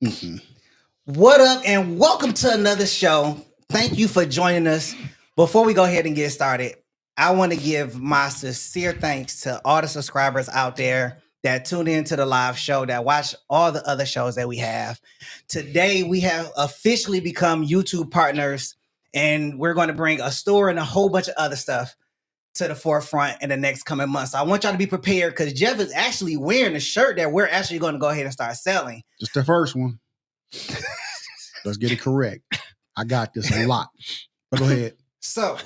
Mm-mm. What up, and welcome to another show. Thank you for joining us. Before we go ahead and get started, I want to give my sincere thanks to all the subscribers out there that tune in to the live show, that watch all the other shows that we have. Today, we have officially become YouTube partners, and we're going to bring a store and a whole bunch of other stuff to the forefront in the next coming months. So I want y'all to be prepared because Jeff is actually wearing a shirt that we're actually going to go ahead and start selling. Just the first one. Let's get it correct. I got this a lot. But go ahead. So,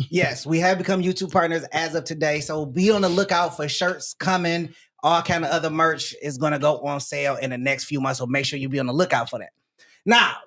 yes, we have become YouTube partners as of today. So be on the lookout for shirts coming. All kind of other merch is going to go on sale in the next few months. So make sure you be on the lookout for that. Now,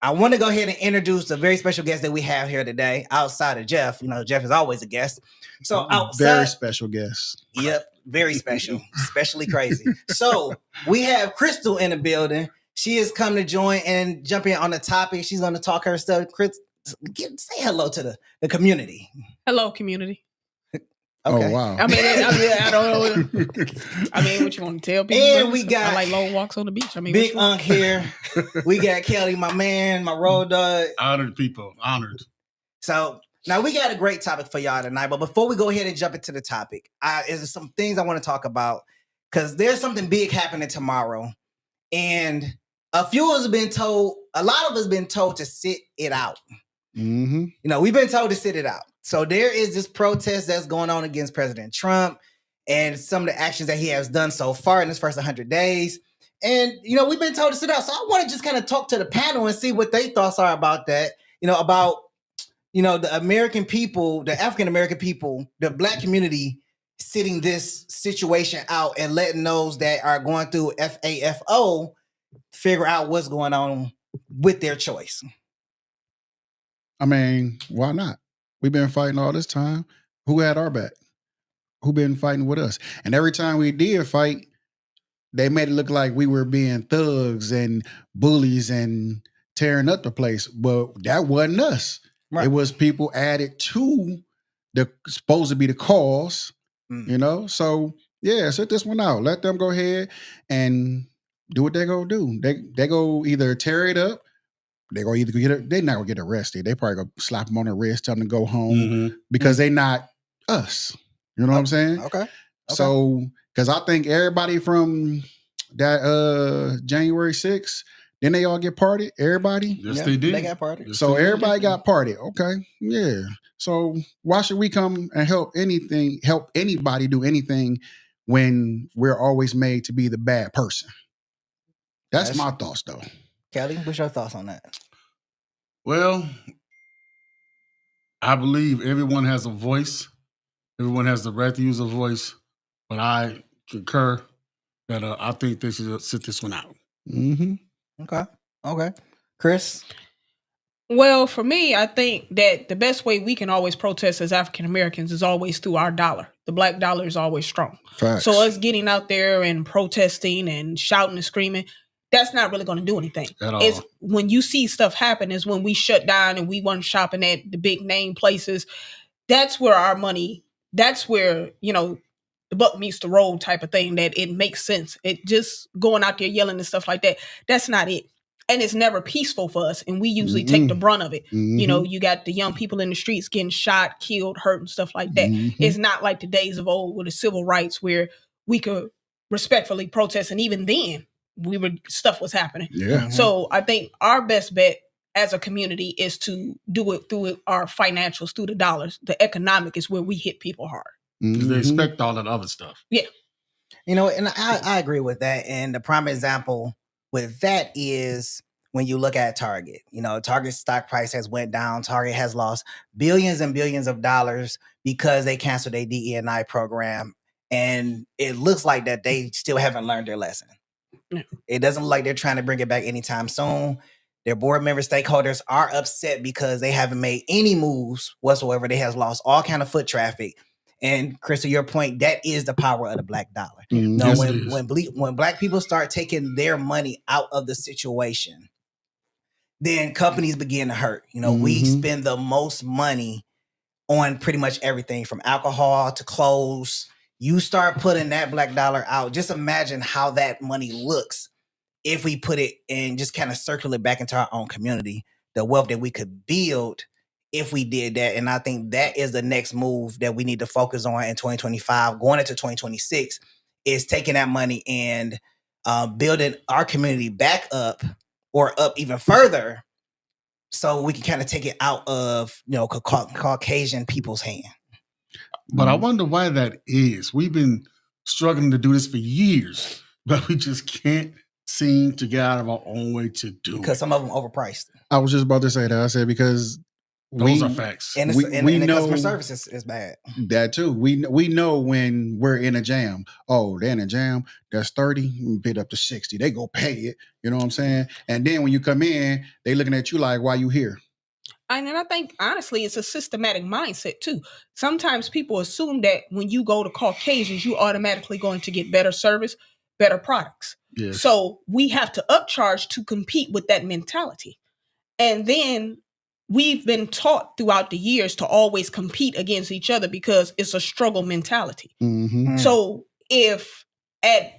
I want to go ahead and introduce a very special guest that we have here today outside of Jeff. You know, Jeff is always a guest. So outside, very special guest. Yep, very special, especially crazy. So we have Crystal in the building. She has come to join and jump in on the topic. She's going to talk her stuff. Chris, say hello to the community. Hello, community. Okay. Oh, wow. I mean, I don't know. I mean, what you want to tell people? And we got I like long walks on the beach. I mean, Big Unc here. We got Kelly, my man, my road dog. Honored people, honored. So now we got a great topic for y'all tonight. But before we go ahead and jump into the topic, there's some things I want to talk about because there's something big happening tomorrow. And a few of us have been told, a lot of us been told to sit it out. Mm-hmm. You know, we've been told to sit it out. So there is this protest that's going on against President Trump and some of the actions that he has done so far in his first 100 days. And, you know, we've been told to sit out. So I want to just kind of talk to the panel and see what their thoughts are about that. You know, about, you know, the American people, the African-American people, the Black community sitting this situation out and letting those that are going through FAFO figure out what's going on with their choice. I mean, why not? We've been fighting all this time. Who had our back? Who been fighting with us? And every time we did fight, they made it look like we were being thugs and bullies and tearing up the place. But that wasn't us. Right. It was people added to the supposed to be the cause, you know? So, yeah, sit this one out. Let them go ahead and do what they go do. They go either tear it up. They go either they're not gonna get arrested. They probably gonna slap them on the wrist, tell them to go home because they not us. You know what I'm saying? Okay. So, because I think everybody from that January 6th, then they all get parted. Everybody, yes, they did. They got parted. Yes, so everybody got parted. Okay, yeah. So why should we come and help anybody do anything when we're always made to be the bad person? That's my thoughts, though. Kelly, what's your thoughts on that? Well, I believe everyone has a voice. Everyone has the right to use a voice. But I concur that I think they should sit this one out. Mm-hmm. Okay. Chris? Well, for me, I think that the best way we can always protest as African Americans is always through our dollar. The Black dollar is always strong. Facts. So us getting out there and protesting and shouting and screaming, that's not really going to do anything. At all. It's when you see stuff happen is when we shut down and we weren't shopping at the big name places. That's where our money, that's where, you know, the buck meets the road type of thing, that it makes sense. It just going out there yelling and stuff like that. That's not it. And it's never peaceful for us. And we usually take the brunt of it. You know, you got the young people in the streets getting shot, killed, hurt, and stuff like that. It's not like the days of old with the civil rights where we could respectfully protest. And even then, stuff was happening. Yeah. So I think our best bet as a community is to do it through our financials, through the dollars. The economic is where we hit people hard. Because they expect all that other stuff. Yeah. You know, and I agree with that. And the prime example with that is when you look at Target. You know, Target's stock price has went down. Target has lost billions and billions of dollars because they canceled their DE&I program. And it looks like that they still haven't learned their lesson. It doesn't look like they're trying to bring it back anytime soon. Their board member stakeholders are upset because they haven't made any moves whatsoever. They have lost all kind of foot traffic. And Chris, to your point, that is the power of the Black dollar. Yes, When Black people start taking their money out of the situation, then companies begin to hurt. You know, we spend the most money on pretty much everything from alcohol to clothes. You start putting that Black dollar out, just imagine how that money looks if we put it and just kind of circle it back into our own community, the wealth that we could build if we did that. And I think that is the next move that we need to focus on in 2025, going into 2026, is taking that money and building our community back up or up even further, so we can kind of take it out of, you know, Caucasian people's hand. But I wonder why that is. We've been struggling to do this for years, but we just can't seem to get out of our own way to do Because it. some of them overpriced. I was just about to say that. I said because Those are facts. And, we the know customer service is bad. that too. We know when we're in a jam. Oh, they're in a jam. That's 30, bid up to 60. They go pay it. You know what I'm saying? And then when you come in, they looking at you like, why you here? And I think, honestly, it's a systematic mindset, too. Sometimes people assume that when you go to Caucasians, you automatically going to get better service, better products. Yes. So we have to upcharge to compete with that mentality. And then we've been taught throughout the years to always compete against each other because it's a struggle mentality. Mm-hmm. So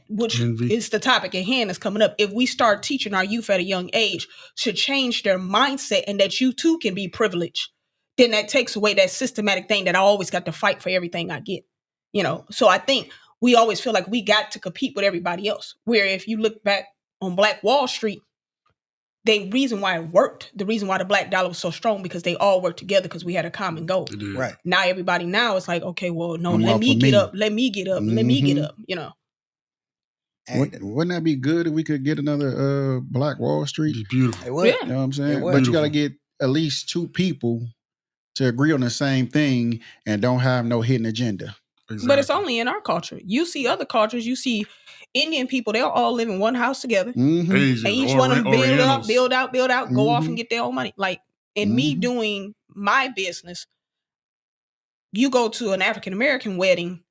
which is the topic at hand is coming up, if we start teaching our youth at a young age to change their mindset and that you too can be privileged, then that takes away that systematic thing that I always got to fight for everything I get. You know, so I think we always feel like we got to compete with everybody else. Where if you look back on Black Wall Street, the reason why it worked, the reason why the black dollar was so strong, because they all worked together because we had a common goal. Right. Now everybody now is like, okay, well, no, I'm let off me of get me. up, let me get up, let me get up, you know. Wouldn't that be good if we could get another Black Wall Street? It's beautiful. It would. Yeah. You know what I'm saying? It would. But you got to get at least two people to agree on the same thing and don't have no hidden agenda. Exactly. But it's only in our culture. You see other cultures, you see Indian people, they'll all live in one house together. Mm-hmm. Asians, And each one of them build out, go off Mhm. and get their own money. Like in me Mhm. doing my business, you go to an African American wedding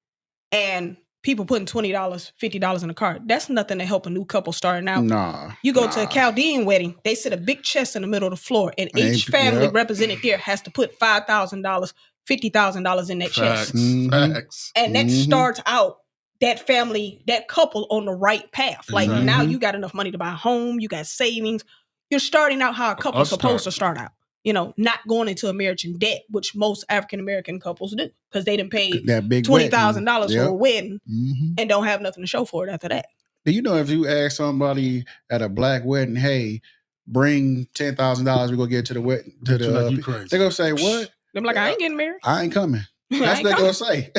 and people putting $20, $50 in a cart. That's nothing to help a new couple starting out. Nah. You go to a Chaldean wedding, they sit a big chest in the middle of the floor, and each family represented there has to put $5,000, $50,000 in that chest. Facts. And that starts out that family, that couple on the right path. Like Exactly. now you got enough money to buy a home, you got savings. You're starting out how a couple's supposed to start out. You know, not going into a marriage in debt, which most African American couples do, because they done paid that big $20,000 for a wedding Mhm. and don't have nothing to show for it after that. Do you know if you ask somebody at a black wedding, hey, bring $10,000, we go get to the wedding to Feel like the you crazy. they're gonna say, what? They're like, I ain't getting married. I ain't coming. That's I what ain't they're gonna say.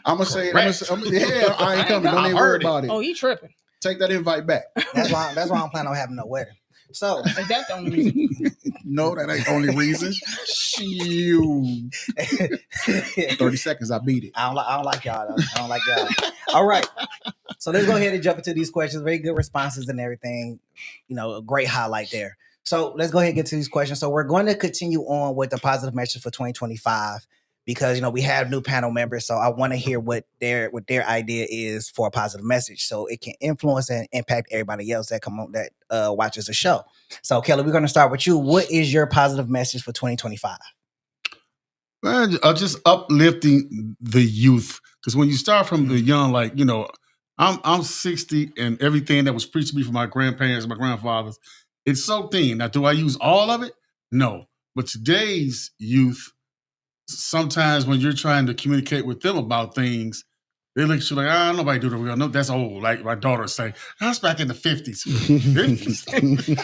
I'm gonna say, yeah, I ain't coming. Don't even worry about it. Oh, you tripping. Take that invite back. That's why I'm planning on having no wedding. So Is that the only reason? No, that ain't the only reason. Shoot. 30 seconds, I beat it. I don't like y'all. Though. I don't like y'all. All right. So let's go ahead and jump into these questions. Very good responses and everything. You know, a great highlight there. So let's go ahead and get to these questions. So we're going to continue on with the positive message for 2025 because, you know, we have new panel members. So I want to hear what their idea is for a positive message so it can influence and impact everybody else that come on that watches the show. So Kelly, we're going to start with you. What is your positive message for 2025? Man, just uplifting the youth. Because when you start from the young, like, you know, I'm 60 and everything that was preached to me from my grandparents, my grandfathers, it's so thin. Now, do I use all of it? No. But today's youth, sometimes when you're trying to communicate with them about things, they look at you like, nobody do that. No, that's old. Like my daughter say, that's back in the 50s. 50s.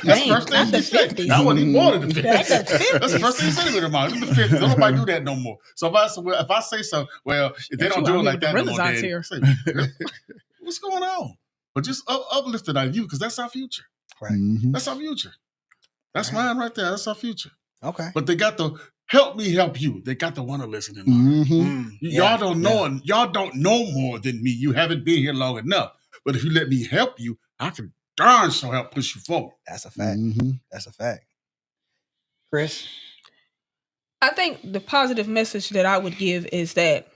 That's the first thing the she said. 50s. I wasn't even born in the 50s. That's the 50s. That's the first thing you said to me, in the 50s. Don't nobody do that no more. So if I say so, well, if they don't do it like that no more, Daddy, say, what's going on? But just uplifting our youth, because that's our future. Right. Mhm. That's our future. That's mine right there. That's our future. Okay. But they got to help me help you. They got to want to listen. Mhm. Y'all don't know. Y'all don't know more than me. You haven't been here long enough. But if you let me help you, I can darn sure help push you forward. That's a fact. Mhm. That's a fact. Chris? I think the positive message that I would give is that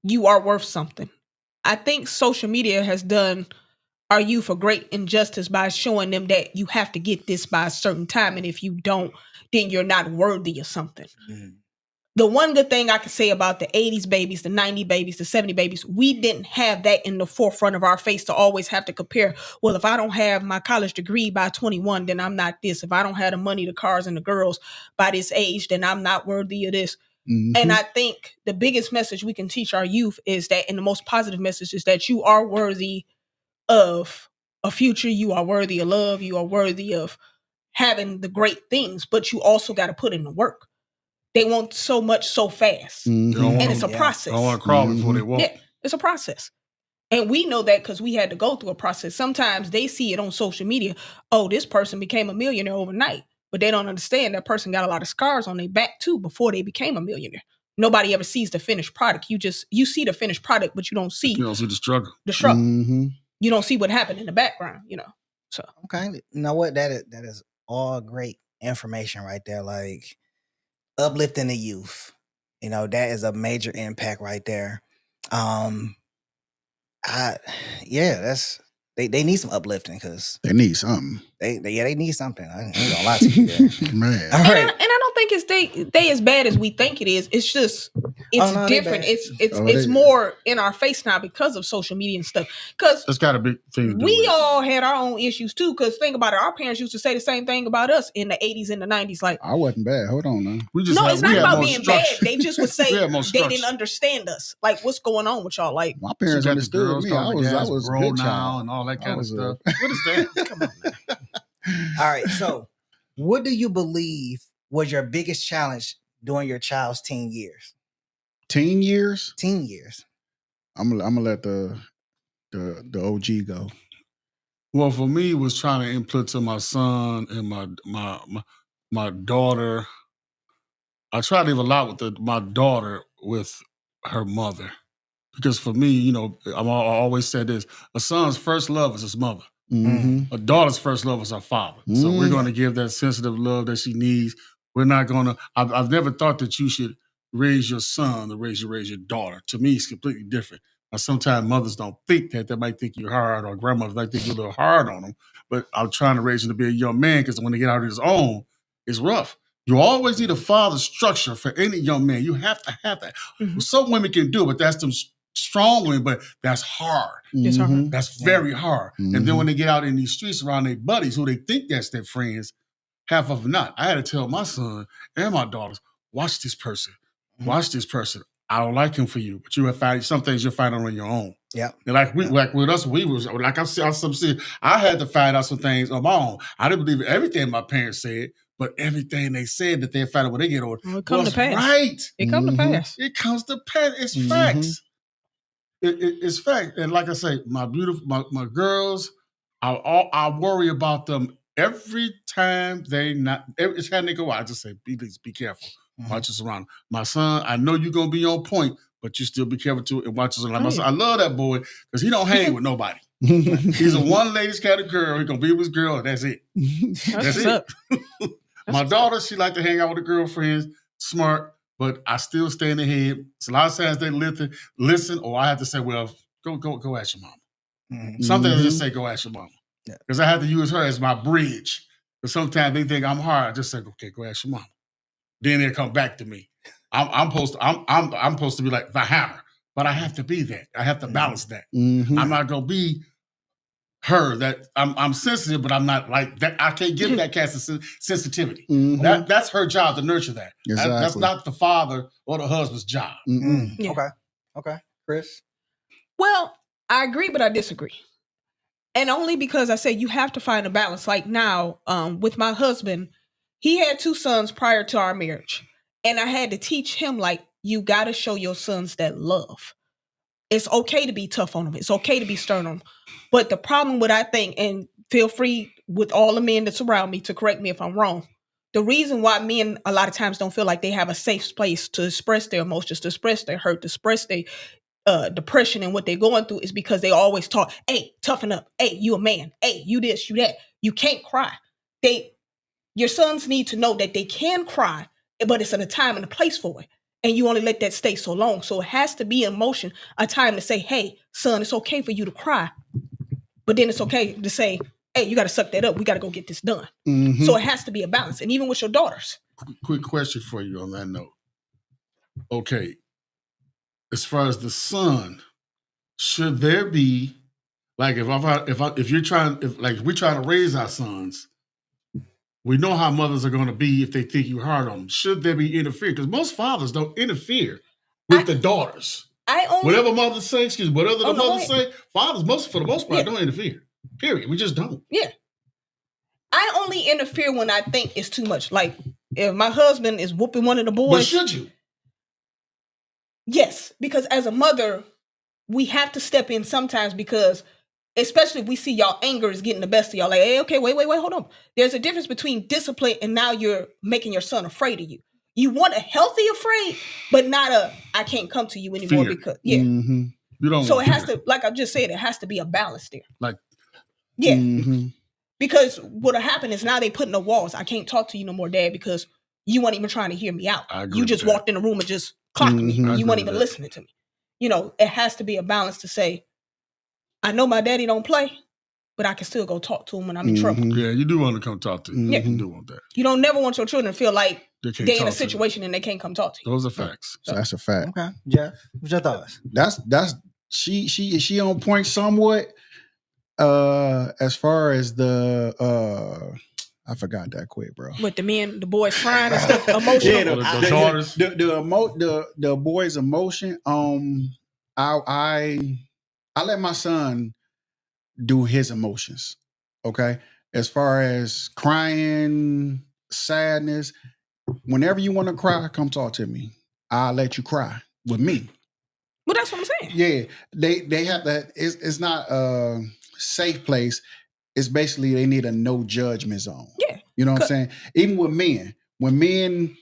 you are worth something. I think social media has done our youth a great injustice by showing them that you have to get this by a certain time. And if you don't, then you're not worthy of something. Mm. The one good thing I could say about the 80s babies, the 90 babies, the 70 babies, we didn't have that in the forefront of our face to always have to compare. Well, if I don't have my college degree by 21, then I'm not this. If I don't have the money, the cars, and the girls by this age, then I'm not worthy of this. Mhm. And I think the biggest message we can teach our youth is that, and the most positive message is that you are worthy of a future. You are worthy of love. You are worthy of having the great things, but you also got to put in the work. They want so much so fast. Mhm. They don't want And it's a to. process. They don't want to crawl before they walk. Yeah, it's a process. And we know that because we had to go through a process. Sometimes they see it on social media. Oh, this person became a millionaire overnight. But they don't understand that person got a lot of scars on their back too before they became a millionaire. Nobody ever sees the finished product. You see the finished product, but you don't see You don't see the struggle. the struggle. Mhm. You don't see what happened in the background, So Okay, you know what? That is all great information right there. Like uplifting the youth, that is a major impact right there. That's they need some uplifting because They need something. they need something. I ain't gonna lie to you there. Man. All and, right. I don't think it's they as bad as we think it is. It's just it's no, they different. bad. It's more in our face now because of social media and stuff. Because That's got a big thing to do we with it. all had our own issues too. Because think about it, our parents used to say the same thing about us in the 80s and the 90s. Like, I wasn't bad. Hold on now. We just no, had, it's we not had about more being structure. bad. They just would say We had more they structure. didn't understand us. Like, what's going on with y'all? Like, My parents got the understood girls me. calling I the was gas bro good now child. and all that I kind of was stuff. What is that? come on now. All right. So, what do you believe was your biggest challenge during your child's teen years? Teen years. Teen years. I'm gonna let the OG go. Well, for me, it was trying to input to my son and my daughter. I try to live a lot with my daughter with her mother. Because for me, I always said this: a son's first love is his mother. Mm-hmm. A daughter's first love is her father. So we're going to give that sensitive love that she needs. We're not going to. I've never thought that you should raise your son to raise your daughter. To me, it's completely different. Now, sometimes mothers don't think that. They might think you're hard, or grandmothers might think you're a little hard on them. But I'm trying to raise him to be a young man because when they get out on his own, it's rough. You always need a father structure for any young man. You have to have that. Mhm. Some women can do it, but that's them strong women, but that's hard. It's hard. Mm-hmm. That's very hard. Mhm. And then when they get out in these streets around their buddies who they think that's their friends, half of them not. I had to tell my son and my daughters, watch this person. Watch this person. I don't like him for you, but you have found some things you'll find out on your own. Yeah. And like with us, we was like I had to find out some things on my own. I didn't believe everything my parents said, but everything they said that they found out when they get older It come was to pass. right. It come to pass. It comes to pass. It's facts. It's fact. And like I say, my girls, I worry about them every time every time they go out. I just say, please be careful. Watch us around. My son, I know you're gonna be on point, but you still be careful too and watch us around. I love that boy because he don't hang with nobody. He's a one ladies kind of girl. He's gonna be with his girl, and that's it. That's it. My daughter, she like to hang out with her girlfriends, smart, but I still stay in the head. So a lot of times they listen, or I have to say, well, go ask your mama. Sometimes I just say, go ask your mama. Because I have to use her as my bridge. Because sometimes they think I'm hard. I just say, okay, go ask your mama. Then they'll come back to me. I'm supposed to be like the hammer, but I have to be that. I have to balance that. I'm not gonna be her that I'm sensitive, but I'm not like that. I can't give that kind of sensitivity. That's her job to nurture that. Exactly. That's not the father or the husband's job. Yeah. Okay. Chris? Well, I agree, but I disagree. And only because I say you have to find a balance. Like now, with my husband, he had 2 sons prior to our marriage. And I had to teach him, like, you got to show your sons that love. It's okay to be tough on them. It's okay to be stern on them. But the problem with, I think, and feel free with all the men that surround me to correct me if I'm wrong. The reason why men a lot of times don't feel like they have a safe place to express their emotions, to express their hurt, to express their depression and what they're going through is because they always talk, hey, toughen up. Hey, you a man. Hey, you this, you that. You can't cry. Your sons need to know that they can cry, but it's in a time and a place for it. And you only let that stay so long. So it has to be emotion, a time to say, hey, son, it's okay for you to cry. But then it's okay to say, hey, you got to suck that up. We got to go get this done. So it has to be a balance. And even with your daughters. Quick question for you on that note. okay, as far as the son, should there be like if we're trying to raise our sons, we know how mothers are going to be if they think you hard on them. Should there be interference? Because most fathers don't interfere with the daughters. Whatever mothers say, whatever the mothers say, fathers for the most part don't interfere. Period. We just don't. Yeah. I only interfere when I think it's too much. Like if my husband is whooping one of the boys. But should you? Yes, because as a mother, we have to step in sometimes because especially if we see y'all anger is getting the best of y'all. Like, hey, okay, wait, hold on. There's a difference between discipline and now you're making your son afraid of you. You want a healthy afraid, but not a I can't come to you anymore because Mm-hmm. You don't. So it has to, like I just said, it has to be a balance there. Like, yeah. Mm-hmm. Because what'll happen is now they put no walls. I can't talk to you no more, Dad, because you weren't even trying to hear me out. You just walked in the room and just clocked me. You weren't even listening to me. You know, it has to be a balance to say, I know my daddy don't play, but I can still go talk to him when I'm in trouble. Yeah, you do want to come talk to him. Yeah. You do want that. You don't never want your children to feel like they're in a situation and they can't come talk to you. Those are facts. So that's a fact. Okay, Jeff, what's your thoughts? That's she on point somewhat. As far as the I forgot that quick, bro. With the boys crying and stuff, emotional. Yeah, the daughters. The boys' emotion. I let my son do his emotions. Okay, as far as crying, sadness, whenever you want to cry, come talk to me. I'll let you cry with me. Well, that's what I'm saying. Yeah, they have that. It's not a safe place. It's basically they need a no judgment zone. Yeah, you know what I'm saying. Even with men, when men,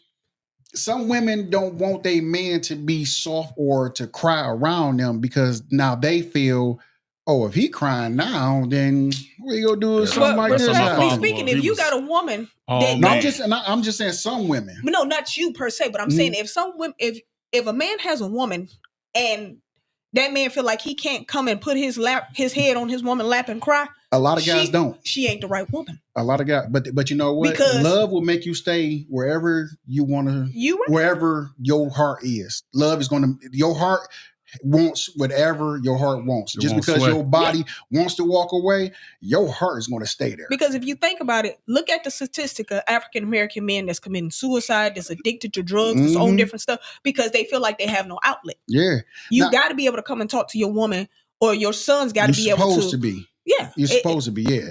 some women don't want their man to be soft or to cry around them because now they feel, oh, if he crying now, then what you gonna do? Something like this. Respectfully speaking, if you got a woman, I'm just saying some women. But no, not you per se. But I'm saying if some women, if a man has a woman and that man feel like he can't come and put his head on his woman's lap and cry. A lot of guys don't. She ain't the right woman. A lot of guys, but you know what? Because love will make you stay wherever you want to. Wherever your heart is, love is going to. Your heart wants whatever your heart wants. Just because your body wants to walk away, your heart is going to stay there. Because if you think about it, look at the statistic of African American men that's committing suicide, that's addicted to drugs, that's own different stuff, because they feel like they have no outlet. Yeah, you got to be able to come and talk to your woman, or your son's got to be able to. Supposed to be. Yeah, you're supposed to be. Yeah,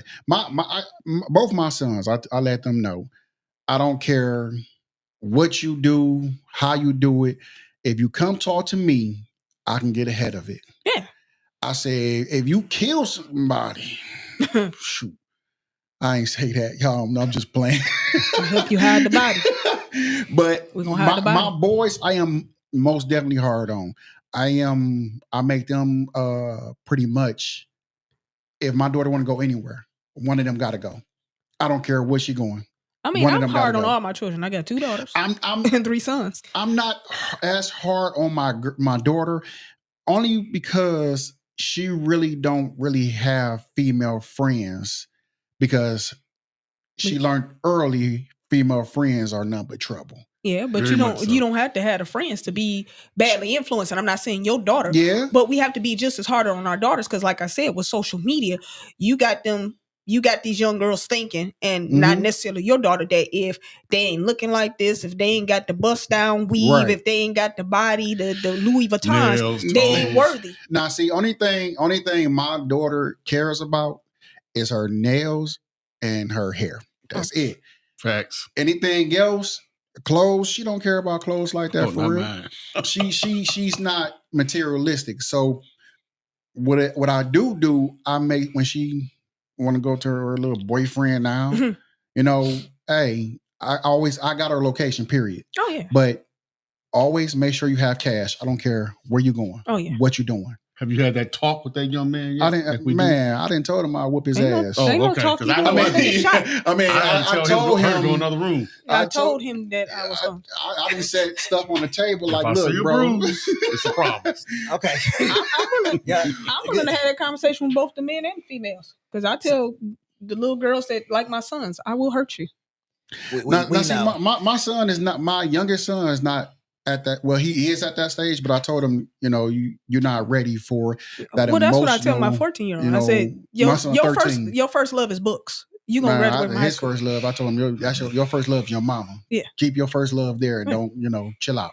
both my sons, I let them know. I don't care what you do, how you do it. If you come talk to me, I can get ahead of it. Yeah. I say, if you kill somebody, shoot. I ain't say that, y'all. I'm just playing. I hope you hide the body. But we're gonna hide the body. My boys, I am most definitely hard on. I make them pretty much, if my daughter want to go anywhere, one of them got to go. I don't care where she going. I mean, I'm hard on all my children. I got 2 daughters. I'm and 3 sons. I'm not as hard on my daughter, only because she really don't have female friends, because she learned early female friends are nothing but trouble. Yeah, but you don't have to have the friends to be badly influenced. And I'm not saying your daughter. Yeah. But we have to be just as hard on our daughters, because like I said, with social media, you got these young girls thinking, and not necessarily your daughter, that if they ain't looking like this, if they ain't got the bust down weave, if they ain't got the body, the Louis Vuittons, they ain't worthy. Now, see, only thing my daughter cares about is her nails and her hair. That's it. Facts. Anything else, clothes, she don't care about clothes like that for real. She's not materialistic. So what I do, I make, when she want to go to her little boyfriend now, you know, hey, I got her location, period. Oh yeah. But always make sure you have cash. I don't care where you going. Oh yeah. What you doing. Have you had that talk with that young man yet? I didn't told him I'd whoop his ass. Oh, okay. I told him go another room. I told him that I was going. I didn't set stuff on the table like, look, bro, bruise, it's a problem. Okay. I'm willing to have that conversation with both the men and females, because I tell the little girls that like my sons, I will hurt you. See, my son is not, my youngest son is not at that. Well, he is at that stage, but I told him, you're not ready for that Well, that's what I tell my emotional. 14-year-old. I said, My son, your 13. first love is books. You gonna graduate from high his school. first love. I told him your first love is your mama. Yeah. Keep your first love there and don't, chill out.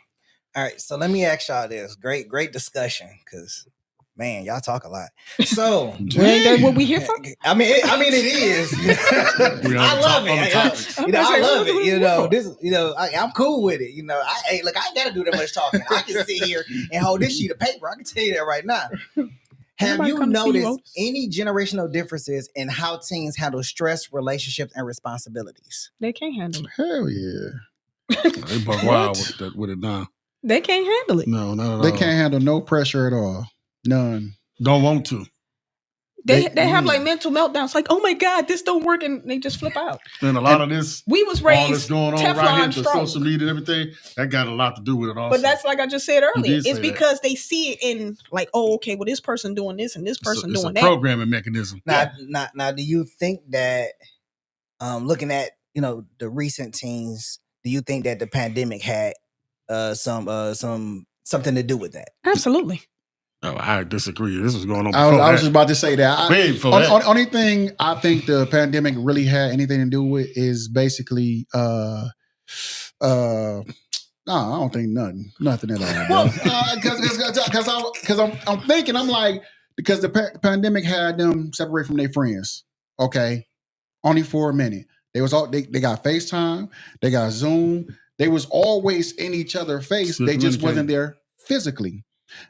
All right, so let me ask y'all this. Great discussion, because man, y'all talk a lot. So ain't that what we here for? I mean, it is. I love it. I love it. I'm cool with it. I ain't got to do that much talking. I can sit here and hold this sheet of paper. I can tell you that right now. Have you noticed any generational differences in how teens handle stress, relationships, and responsibilities? They can't handle it. Hell yeah. They buck wild with it now. They can't handle it. No, not at all. They can't handle no pressure at all. None. Don't want to. They have like mental meltdowns, like, oh my God, this don't work, and they just flip out. And a lot of this, we was all raised that's going on Teflon right here, the strong. social media and everything, that got a lot to do with it also. But that's like I just said earlier. It's because that. they see it in like, oh, okay, well, this person doing this and this person doing that. It's a programming mechanism. Now, do you think that, looking at the recent teens, do you think that the pandemic had something to do with that? Absolutely. Oh, I disagree. This was going on I before was just about to say that. Only thing I think the pandemic really had anything to do with is basically no, I don't think nothing at all. Well, because I'm thinking, I'm like, because the pandemic had them separate from their friends. Okay, only for a minute. They got FaceTime, they got Zoom. They was always in each other's face. They just wasn't there physically.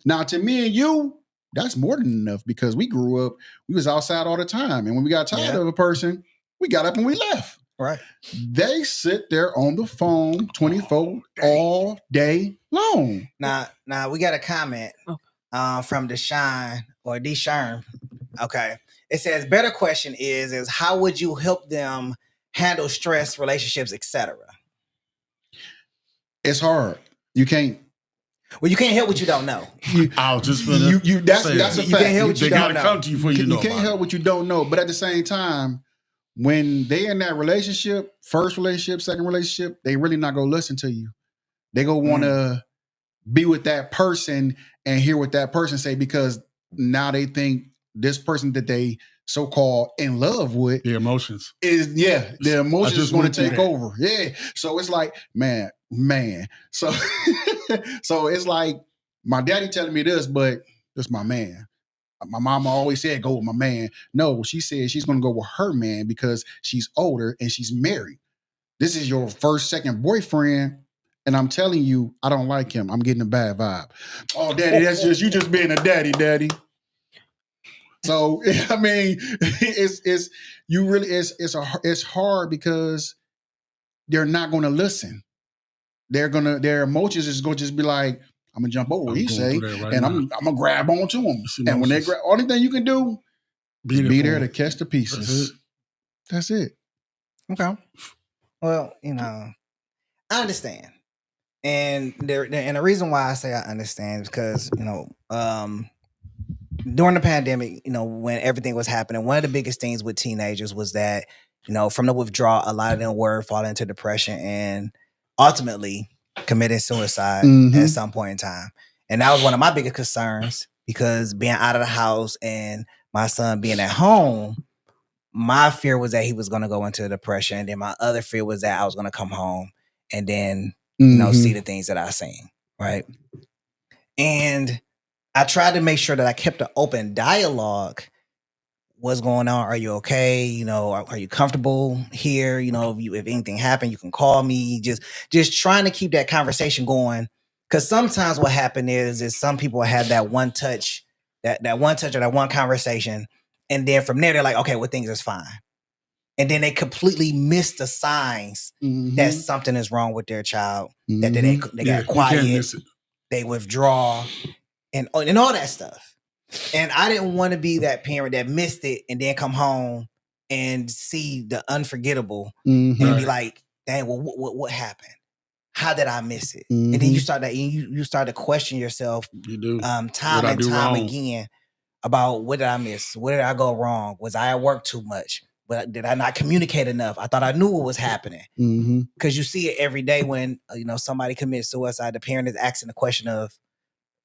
Now, to me and you, that's more than enough, because we grew up, we was outside all the time. And when we got tired of a person, we got up and we left. Right. They sit there on the phone 24 all day long. Now we got a comment from Deshaun. Okay. It says, better question is how would you help them handle stress, relationships, etc.? It's hard. You can't. Well, you can't help what you don't know. I'll just that's a fact. You can't help what you don't know. Come to you before you know. You can't help what you don't know. But at the same time, when they in that relationship, first relationship, second relationship, they really not gonna listen to you. They gonna want to be with that person and hear what that person say, because now they think this person that they so-called in love with, the emotions the emotions is going to take over. Yeah. So it's like, man. So so it's like my daddy telling me this, but it's my man. My mama always said, go with my man. No, she said she's going to go with her man because she's older and she's married. This is your first, second boyfriend. And I'm telling you, I don't like him. I'm getting a bad vibe. Oh, daddy, that's just you just being a daddy. So I mean, it's hard because they're not going to listen. Their emotions is going to just be like, I'm gonna jump over what he say, I'm gonna grab onto him. And when they grab, only thing you can do, be there to catch the pieces. That's it. Okay. Well, I understand. And the reason why I say I understand is because, during the pandemic, when everything was happening, one of the biggest things with teenagers was that, from the withdrawal, a lot of them were falling into depression and ultimately committing suicide at some point in time. And that was one of my biggest concerns, because being out of the house and my son being at home, my fear was that he was going to go into depression. And then my other fear was that I was going to come home and then, see the things that I seen. Right. And I tried to make sure that I kept an open dialogue. What's going on? Are you okay? Are you comfortable here? If anything happened, you can call me. Just trying to keep that conversation going. Because sometimes what happened is some people have that one touch, that one touch or that one conversation. And then from there, they're like, okay, well, things is fine. And then they completely miss the signs that something is wrong with their child, that they got quiet, they withdraw, and all that stuff. And I didn't want to be that parent that missed it and then come home and see the unforgettable and be like, dang, well, what happened? How did I miss it? And then you start to question yourself. You do. Time and time again about, what did I miss? Where did I go wrong? Was I at work too much? But did I not communicate enough? I thought I knew what was happening. Mm-hmm. Because you see it every day when somebody commits suicide. The parent is asking the question of,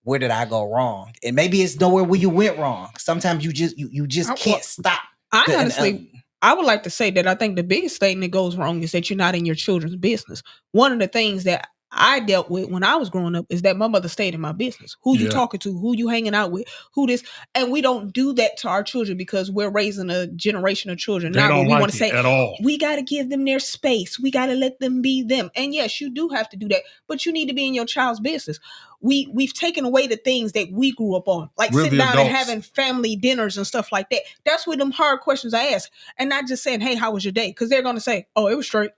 where did I go wrong? And maybe it's nowhere where you went wrong. Sometimes you just can't stop. I honestly, I would like to say that I think the biggest thing that goes wrong is that you're not in your children's business. One of the things that I dealt with when I was growing up is that my mother stayed in my business. Who you talking to, who you hanging out with, who this, and we don't do that to our children because we're raising a generation of children. They now, don't we like want to say at all. We got to give them their space. We got to let them be them. And yes, you do have to do that, but you need to be in your child's business. We've taken away the things that we grew up on, like sitting down and having family dinners and stuff like that. That's where them hard questions I ask, and not just saying, "Hey, how was your day?" Because they're going to say, "Oh, it was straight."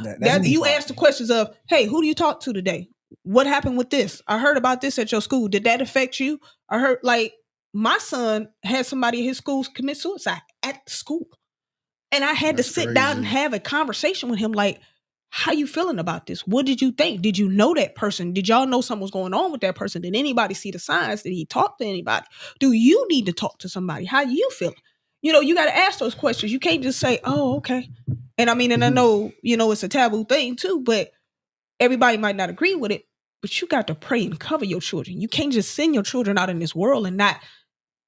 You ask the questions of, "Hey, who do you talk to today? What happened with this? I heard about this at your school. Did that affect you?" I heard, like, my son had somebody at his school commit suicide at the school, and I had to sit down and have a conversation with him, like, how you feeling about this? What did you think? Did you know that person? Did y'all know something was going on with that person? Did anybody see the signs? Did he talk to anybody? Do you need to talk to somebody? How you feeling? You got to ask those questions. You can't just say, "Oh, okay." And I mean, and I know, it's a taboo thing too, but everybody might not agree with it, but you got to pray and cover your children. You can't just send your children out in this world and not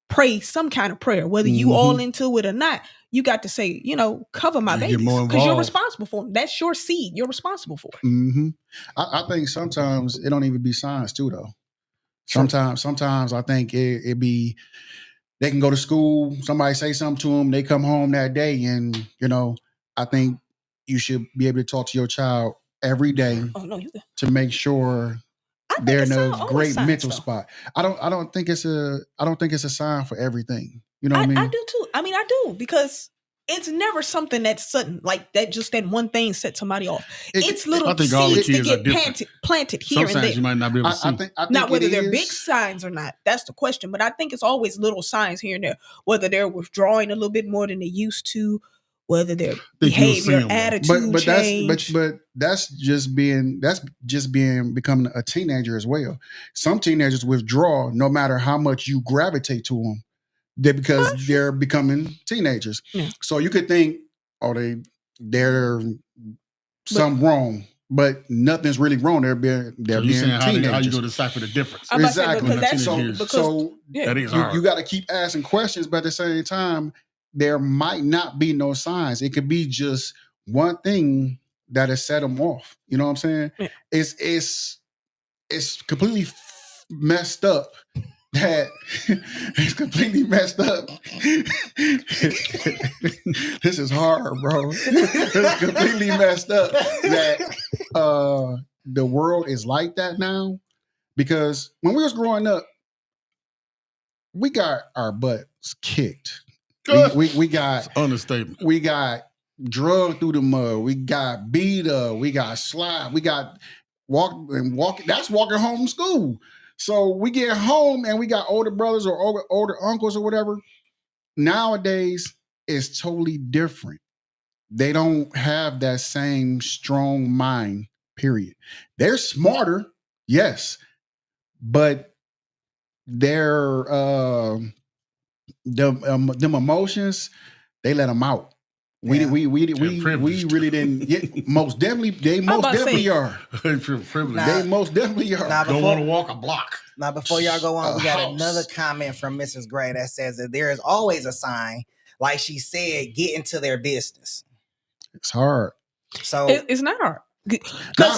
pray some kind of prayer, whether you all into it or not. You got to say, cover my babies, because you're responsible for them. That's your seed. You're responsible for it. Mm-hmm. I think sometimes it don't even be signs too, though. Sometimes I think it be, they can go to school, somebody say something to them, they come home that day, and I think you should be able to talk to your child every day to make sure they're in a great mental spot. I don't think it's a sign for everything. You know what I mean? I do too. I mean, I do, because it's never something that's sudden, like that. Just that one thing set somebody off. It's little seeds that get planted here and there. You might not be able to see. I think not whether they're big signs or not. That's the question. But I think it's always little signs here and there. Whether they're withdrawing a little bit more than they used to, whether their behavior, attitude change. But that's just becoming a teenager as well. Some teenagers withdraw no matter how much you gravitate to them. Because they're becoming teenagers. Yeah. So you could think, they're something wrong, but nothing's really wrong. They're being teenagers. How you go decipher the difference? Exactly. That is hard. You got to keep asking questions, but at the same time, there might not be no signs. It could be just one thing that has set them off. You know what I'm saying? Yeah. It's completely messed up. That it's completely messed up. This is hard, bro. It's completely messed up that the world is like that now. Because when we was growing up, we got our butts kicked. We got understatement. We got drugged through the mud. We got beat up. We got slapped. We got walk. That's walking home from school. So we get home and we got older brothers or older uncles or whatever. Nowadays, it's totally different. They don't have that same strong mind, period. They're smarter, yes, but their them emotions, they let them out. We really didn't get most definitely. They most definitely are. They feel privileged. They most definitely are. Don't want to walk a block. Now, before y'all go on, we got another comment from Mrs. Gray that says that there is always a sign, like she said, get into their business. It's hard. So it's not hard.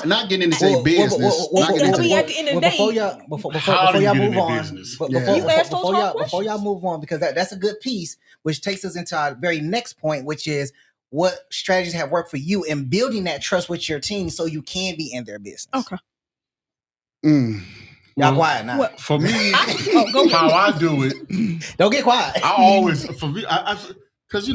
Not getting into their business. At the end of the day, before y'all move on, before y'all move on, because that's a good piece, which takes us into our very next point, which is what strategies have worked for you in building that trust with your team so you can be in their business. Okay. Y'all quiet now. For me, how I do it. Don't get quiet. I always, for me, because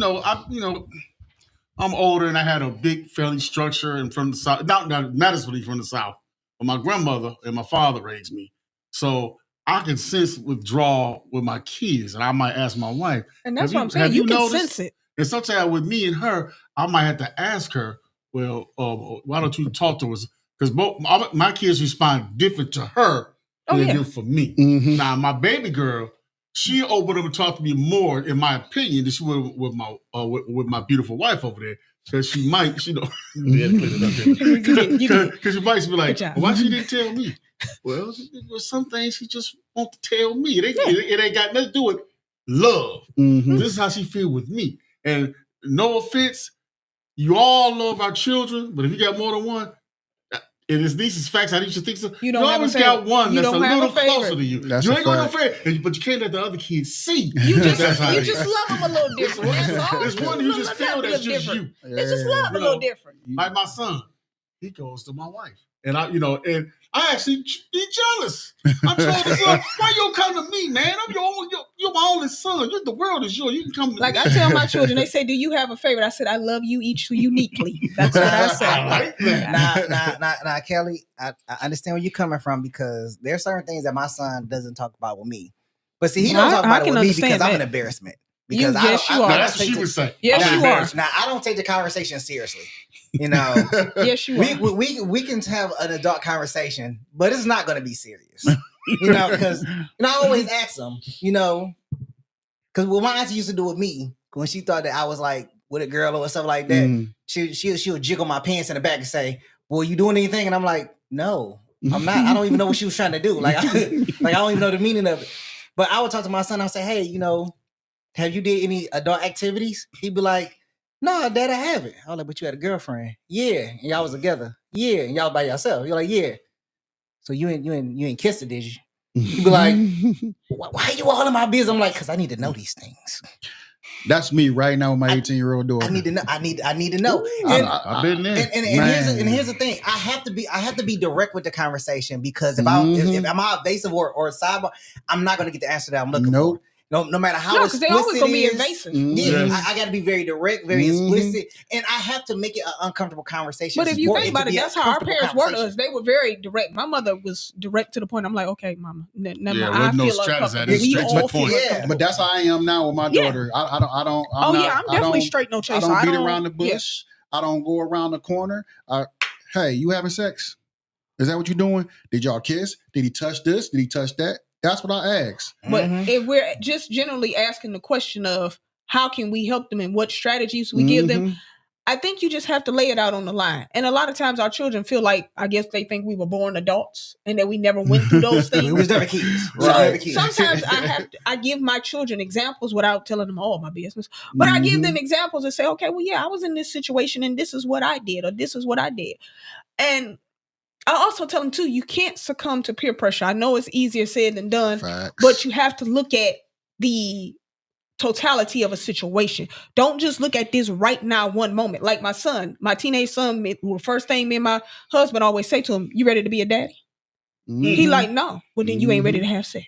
I'm older and I had a big family structure, and from the South, not necessarily from the South, but my grandmother and my father raised me. So I can sense withdrawal with my kids, and I might ask my wife. And that's what I'm saying. You can sense it. And sometimes with me and her, I might have to ask her, well, why don't you talk to us? Because my kids respond different to her than they do for me. Mm-hmm. Now, my baby girl, she opened up and talked to me more, in my opinion, than she would with my beautiful wife over there. Because she might, you know, because she might be like, well, why she didn't tell me? Well, there's some things she just want to tell me. It ain't got nothing to do with love. Mhm. This is how she feel with me. And no offense, you all love our children, but if you got more than one, and these is facts. I need you to think so. You don't always got one that's a little closer to you. That's you a ain't going to fact. favorite, but you can't let the other kids see. You just That's how it is. love them a little different. That's all. There's one you just feel that's just different. you. It's just love a little different. Like my son, he goes to my wife, and and I actually be jealous. I told the son, "Why you come to me, man? I'm you're my only son. The world is yours. You can come to Like me." I tell my children, they say, "Do you have a favorite?" I said, "I love you each uniquely." That's what I say. I like that. Now, Kelly, I understand where you're coming from because there's certain things that my son doesn't talk about with me. But see, he don't talk about it with me because I'm an embarrassment. Because yes, you are. That's what she would say. Yes, you are. Now, I don't take the conversation seriously. You know, yes, you are. We can have an adult conversation, but it's not going to be serious. You know, because I always ask them, because what my auntie used to do with me when she thought that I was like with a girl or something like that, she would jiggle my pants in the back and say, "Well, you doing anything?" And I'm like, "No, I'm not. I don't even know what she was trying to do. Like, I don't even know the meaning of it." But I would talk to my son. I'll say, "Hey, have you did any adult activities?" He'd be like, "No, Dad, I haven't." I was like, "But you had a girlfriend." "Yeah." "And y'all was together." "Yeah." "And y'all by yourself." You're like, "Yeah." "So you ain't kissed her, did you?" He'd be like, "Why are you all in my business?" I'm like, "Because I need to know these things." That's me right now with my 18-year-old daughter. I need to know. I need to know. I've been there. And here's the thing. I have to be direct with the conversation because if I'm evasive or sidebar, I'm not going to get the answer that I'm looking for. No matter how because they always gonna be invasive. Yeah, I got to be very direct, very explicit, and I have to make it an uncomfortable conversation. But if you think about it, that's how our parents were to us. They were very direct. My mother was direct to the point. I'm like, okay, Mama, I feel uncomfortable. But that's how I am now with my daughter. I'm definitely straight no chaser. I don't beat around the bush. I don't go around the corner. Hey, you having sex? Is that what you're doing? Did y'all kiss? Did he touch this? Did he touch that? That's what I ask. But if we're just generally asking the question of how can we help them and what strategies we give them, I think you just have to lay it out on the line. And a lot of times our children feel like, I guess they think we were born adults and that we never went through those things. We was never kids. Right. Sometimes I give my children examples without telling them all my business. But I give them examples and say, okay, well, yeah, I was in this situation and this is what I did or this is what I did. And I also tell them too, you can't succumb to peer pressure. I know it's easier said than done, but you have to look at the totality of a situation. Don't just look at this right now, one moment. Like my son, my teenage son, the first thing me and my husband always say to him, "You ready to be a daddy?" He like, "No." Well, then you ain't ready to have sex.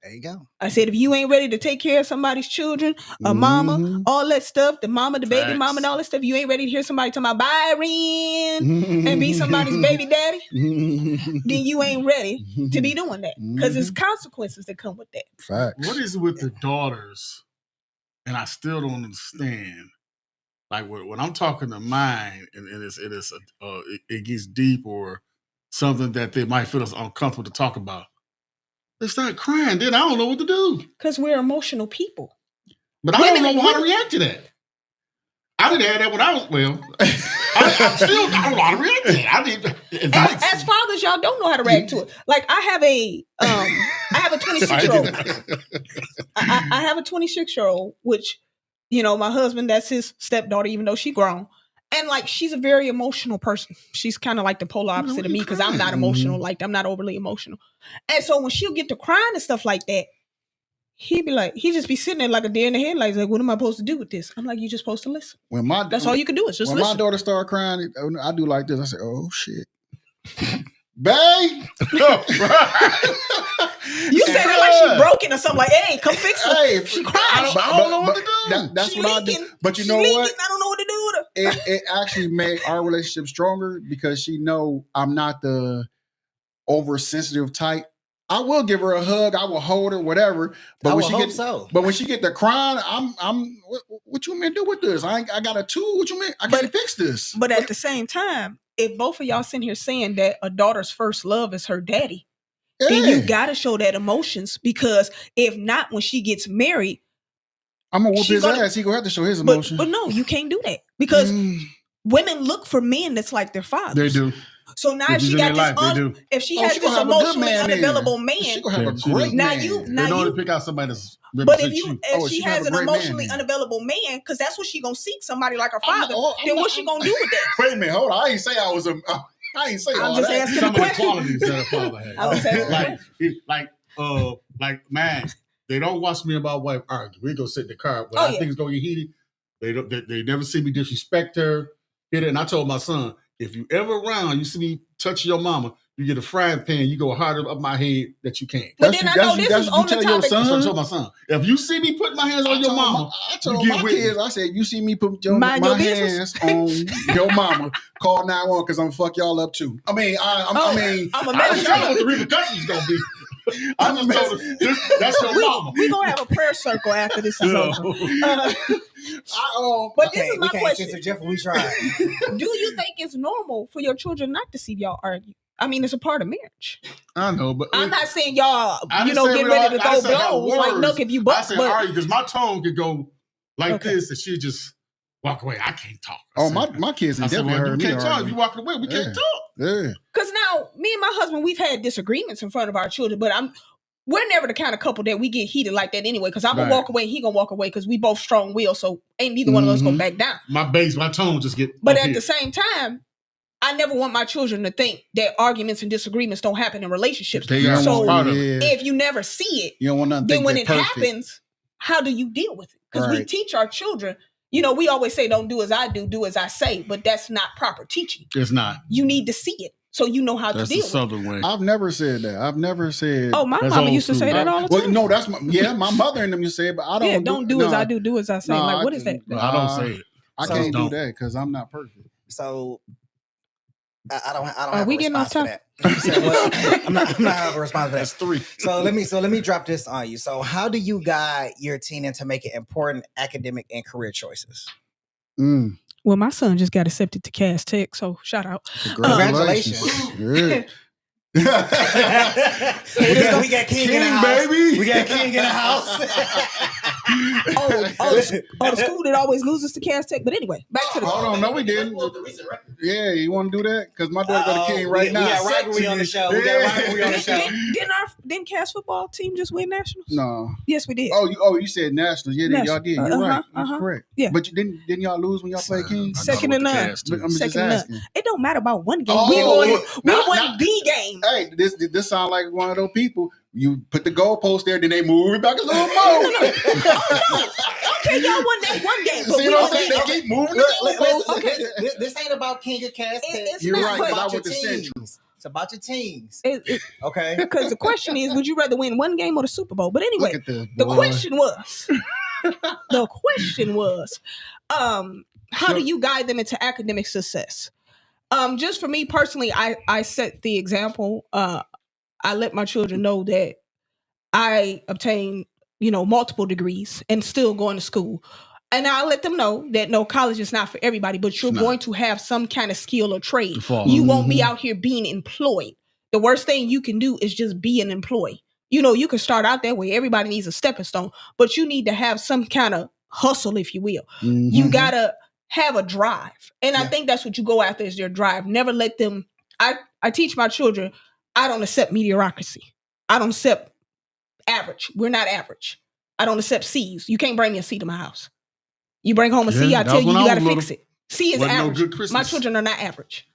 There you go. I said, if you ain't ready to take care of somebody's children, a mama, all that stuff, the mama, the baby mama, and all that stuff, you ain't ready to hear somebody talking about Byron and be somebody's baby daddy, then you ain't ready to be doing that. Because there's consequences that come with that. Facts. What is it with the daughters? And I still don't understand. Like when I'm talking to mine and it gets deep or something that they might feel uncomfortable to talk about. They start crying. Then I don't know what to do. Because we're emotional people. But I don't know how to react to that. I didn't have that when I was, I still don't know how to react to that. I need advice. As fathers, y'all don't know how to react to it. Like I have a 26-year-old. I have a 26-year-old, which, my husband, that's his stepdaughter, even though she's grown. And like, she's a very emotional person. She's kind of like the polar opposite of me because I'm not emotional. Like, I'm not overly emotional. And so when she'll get to crying and stuff like that, he just be sitting there like a deer in the headlights. Like, what am I supposed to do with this? I'm like, you're just supposed to listen. That's all you can do is just listen. When my daughter started crying, I do like this. I say, oh, shit. Babe! You said it like she broken or something. Like, hey, come fix her. Hey, she crying. I don't know what to do. That's she what leaking. I do. But you know leaking. what? I don't know what to do with her. It actually made our relationship stronger because she know I'm not the oversensitive type. I will give her a hug. I will hold her, whatever. But when she get the crying, I'm what you mean to do with this? I got a tool. What you mean? I can't fix this. But at the same time, if both of y'all sitting here saying that a daughter's first love is her daddy, then you gotta show that emotions, because if not, when she gets married, I'm gonna whoop She his gonna- ass. He gonna have to show his but emotion. but no, you can't do that, because women look for men that's like their fathers. They do. So now If if she he's in got their this, life, they do. if she Oh, has she this gonna have a good emotionally man then. unavailable man, She gonna have Yeah, a she great do. now man. you They now know to you. pick out somebody that's But represents if you you. if Oh, she she gonna has have an a great man emotionally then. unavailable man, because that's what she gonna seek, somebody like her I'm not- father. oh, I'm Then not- what she gonna do with that? Wait a minute, hold on. I ain't say I was a. I ain't say I'm all just that. asking Some the of the question. qualities that a father has. I was asking the like man, they don't watch me and my wife argue. We go sit in the car when Oh, I yeah. think it's gonna get heated. They never see me disrespect her. Hit it. And I told my son, if you ever around, you see me touch your mama, you get a frying pan, you go harder up my head that you can. But That's then you- I know that's you- this that's is what you on the tell your topic. That's what I son. told my son. If you see me putting my hands on your mama, I told you get my with me. kids, I said, you see me put Mind my your business. hands on your mama, call 911 because I'm gonna fuck y'all up too. I mean, I mean, I'm a I don't man. know what the repercussions gonna be. I just told her, that's your mama. We gonna have a prayer circle after this is over. But this is my we can't question: censor Jeff. We tried. do you think it's normal for your children not to see y'all argue? I mean, it's a part of marriage. I know, but I'm not saying y'all, I you didn't know, say get we ready to all- I throw said have blows like words. look if you I buck, said but argue because my tone could go like Okay. this, and she just walk away. I can't talk. oh my kids I have said, definitely well, heard you me can't talk. If argue. you walking away, we can't Yeah. talk. Yeah. because now me and my husband, we've had disagreements in front of our children, but we're never the kind of couple that we get heated like that anyway. Because I'm gonna Right. walk away, he gonna walk away, because we both strong willed, so ain't neither one of us gonna back down. My tone just get. But up at here. the same time, I never want my children to think that arguments and disagreements don't happen in relationships. They You are don't So want, part of it. if you never see it, you don't want nothing to then think when they're it perfect. happens, how do you deal with it? Because we Right. teach our children, you know, we always say, don't do as I do as I say, but that's not proper teaching. It's not. You need to see it so you know how That's to the deal with it. southern way. I've never said that. I've never said. Oh, my That's mama old used to say school. that all the time. Well, no, that's my mother and them used to say it, but I don't. don't do as I do as I say. No, like, I what is that? just- I don't say it. I So- can't do don't. that because I'm not perfect. So I don't Are have we a getting off response for that. You said what? I'm not have a response for That's that. 3. So let me drop this on you. So how do you guide your teen into making important academic and career choices? Well, my son just got accepted to Cass Tech, so shout out. Congratulations. Yeah. we got King in the house. baby. We got King in the house. The school that always loses to Cass Tech. But anyway, back to the Hold on, no, we didn't. Yeah, you want to do that? Because my daughter go to King right now. We got rivalry on the show. We got rivalry on the show. Didn't Cass football team just win nationals? No. Yes, we did. You said nationals. Yeah, y'all did. You're right. You're correct. Yeah. But you didn't y'all lose when y'all played King? Second to none. But I'm just Second to none. asking. It don't matter about one game. Oh, we won the game. Hey, this sound like one of those people. You put the goalpost there, then they move it back a little more. Okay, y'all won that one game. But See what I'm saying? They keep moving the goalpost. This ain't about King of Cass Tech. It's You're not, right. but- I About your went to Central. teams. It's about your teams. Okay. Okay. Because the question is, would you rather win one game or the Super Bowl? But anyway, Look at this, the boy. question was, how do you guide them into academic success? Just for me personally, I set the example. I let my children know that I obtained, multiple degrees and still going to school. And I let them know that no, college is not for everybody, but you're going to have some kind of skill or trade. You won't be out here being employed. The worst thing you can do is just be an employee. You can start out that way. Everybody needs a stepping stone, but you need to have some kind of hustle, if you will. Mm-hmm. You gotta have a drive. And I think that's what you go after is their drive. Never let them, I teach my children, I don't accept mediocrity. I don't accept average. We're not average. I don't accept C's. You can't bring me a C to my house. You bring home a C, I tell you, you got to fix it. C is average. My children are not average.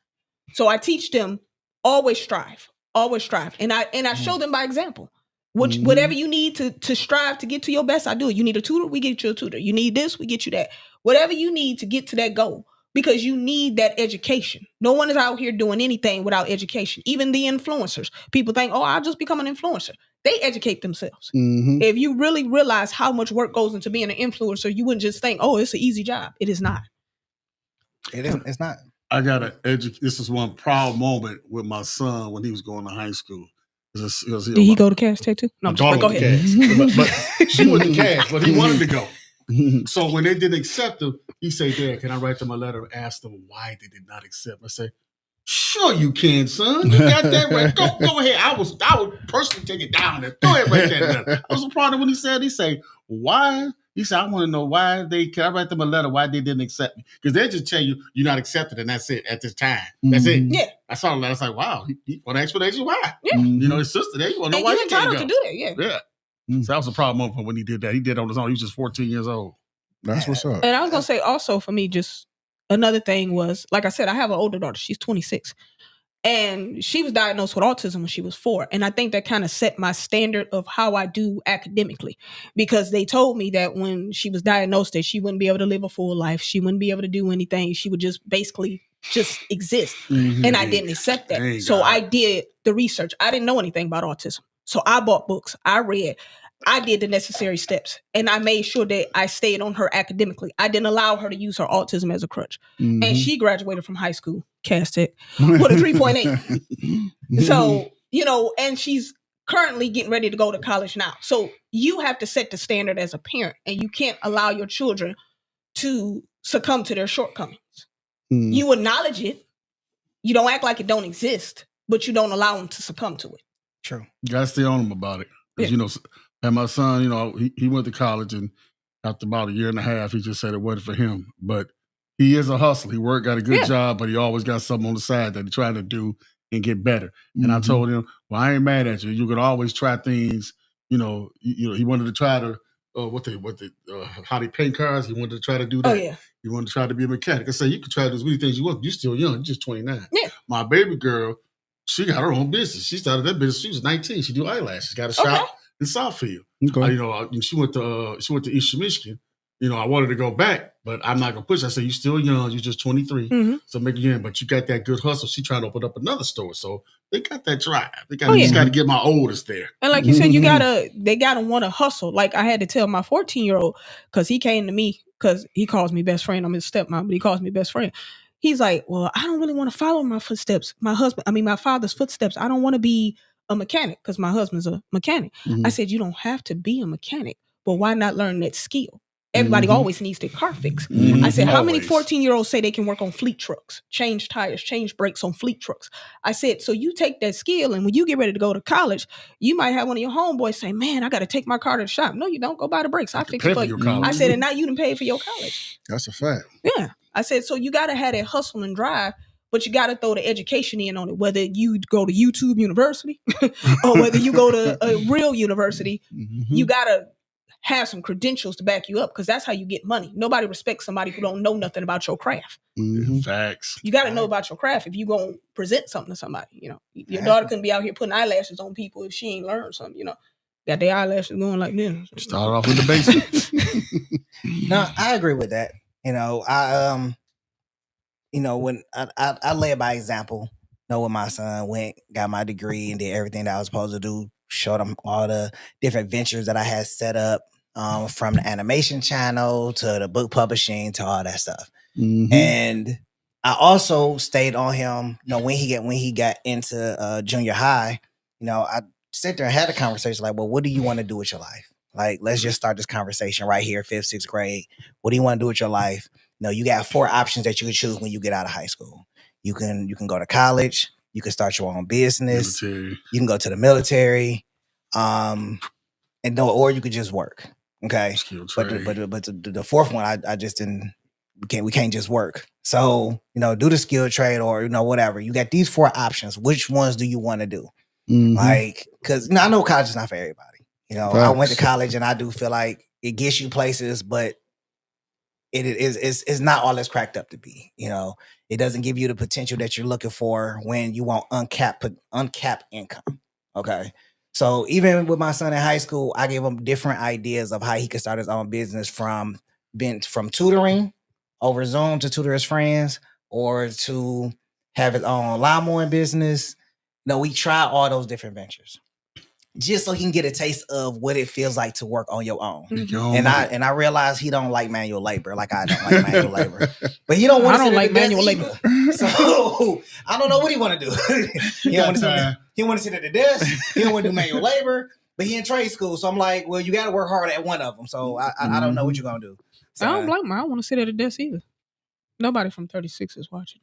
So I teach them always strive. Always strive. And I show them by example. Whatever you need to strive to get to your best, I do it. You need a tutor, we get you a tutor. You need this, we get you that. Whatever you need to get to that goal, because you need that education. No one is out here doing anything without education. Even the influencers. People think, I'll just become an influencer. They educate themselves. Mm-hmm. If you really realize how much work goes into being an influencer, you wouldn't just think, it's an easy job. It is not. It isn't. It's not. I got to educate. This is one proud moment with my son when he was going to high school. Did he go to Cass Tech too? No, I'm just go ahead. But she went to Cass, but he wanted to go. So when they didn't accept him, he said, Dad, can I write them a letter and ask them why they did not accept? I say, Sure you can, son. You got that right. Go ahead. I would personally take it down there. Go ahead, write that letter. I was surprised when he say, why? He said, I want to know why can I write them a letter why they didn't accept me? Because they just tell you you're not accepted and that's it at this time. That's it. Yeah. I saw the letter. I was like, wow, he want an explanation why. Yeah. You know, his sister there, you want to know why you're he can't entitled go. to do that, yeah. Yeah. So that was a problem when he did that. He did it on his own. He was just 14 years old. That's what's up. And I was going to say also for me, just another thing was, like I said, I have an older daughter. She's 26. And she was diagnosed with autism when she was 4. And I think that kind of set my standard of how I do academically, because they told me that when she was diagnosed that she wouldn't be able to live a full life. She wouldn't be able to do anything. She would just basically just exist. And I didn't accept that. So I did the research. I didn't know anything about autism. So I bought books. I read. I did the necessary steps, and I made sure that I stayed on her academically. I didn't allow her to use her autism as a crutch. And she graduated from high school, Cass Tech, with a 3.8. So, you know, and she's currently getting ready to go to college now. So you have to set the standard as a parent, and you can't allow your children to succumb to their shortcomings. You acknowledge it. You don't act like it don't exist, but you don't allow them to succumb to it. True. You got to stay on him about it. Because, you know, and my son, you know, he went to college, and after about a year and a half, he just said it wasn't for him. But he is a hustler. He got a good job, but he always got something on the side that he's trying to do and get better. And I told him, well, I ain't mad at you. You can always try things. You know, he wanted to try to how they paint cars. He wanted to try to do that. Oh, yeah. He wanted to try to be a mechanic. I said, you can try to do as many things you want. You're still young. You're just 29. Yeah. My baby girl, she got her own business. She started that business. She was 19. She do eyelashes. Got a shop in Southfield. Okay. You know, she went to Eastern Michigan. You know, I wanted to go back, but I'm not gonna push. I said, you're still young. You're just 23. So make it in. But you got that good hustle. She trying to open up another store. So they got that drive. Just got to get my oldest there. And like you said, they gotta want to hustle. Like I had to tell my 14-year-old, because he came to me because he calls me best friend. I'm his stepmom, but he calls me best friend. He's like, well, I don't really want to follow my footsteps. My father's footsteps. I don't want to be a mechanic because my husband's a mechanic. I said, you don't have to be a mechanic, but why not learn that skill? Everybody always needs their car fixed. I said, how many 14-year-olds say they can work on fleet trucks, change tires, change brakes on fleet trucks? I said, so you take that skill, and when you get ready to go to college, you might have one of your homeboys say, man, I got to take my car to the shop. No, you don't. Go buy the brakes. I fix it for you. I said, and now you done paid for your college. That's a fact. Yeah. I said, so you got to have that hustle and drive, but you got to throw the education in on it, whether you go to YouTube University or whether you go to a real university, you got to have some credentials to back you up, because that's how you get money. Nobody respects somebody who don't know nothing about your craft. Facts. You got to know about your craft if you going to present something to somebody. You know, your daughter couldn't be out here putting eyelashes on people if she ain't learned something, you know. Got their eyelashes going like this. Start off in the basement. No, I agree with that. You know, when I led by example, when my son went, got my degree, and did everything that I was supposed to do, showed him all the different ventures that I had set up, from the animation channel to the book publishing to all that stuff. And I also stayed on him, when he got into junior high, I sat there and had a conversation like, well, what do you want to do with your life? Like, let's just start this conversation right here, 5th, 6th grade. What do you want to do with your life? You got 4 options that you can choose when you get out of high school. You can go to college. You can start your own business. You can go to the military, or you could just work. Okay, but the 4th one, I just didn't. We can't just work. So do the skill trade or whatever. You got these 4 options. Which ones do you want to do? Like, because I know college is not for everybody. I went to college, and I do feel like it gets you places, but it's not all it's cracked up to be. It doesn't give you the potential that you're looking for when you want uncapped income. Okay. So even with my son in high school, I gave him different ideas of how he could start his own business, from tutoring over Zoom to tutor his friends, or to have his own lawn mowing business. We try all those different ventures, just so he can get a taste of what it feels like to work on your own. And I realize he don't like manual labor, like I don't like manual labor. But he don't want to like manual labor. So I don't know what he want to do. He want to sit at the desk. He don't want to do manual labor. But he in trade school, so I'm like, well, you got to work hard at one of them. So I don't know what you're gonna do. So, I don't blame him. I don't want to sit at a desk either. Nobody from 36 is watching.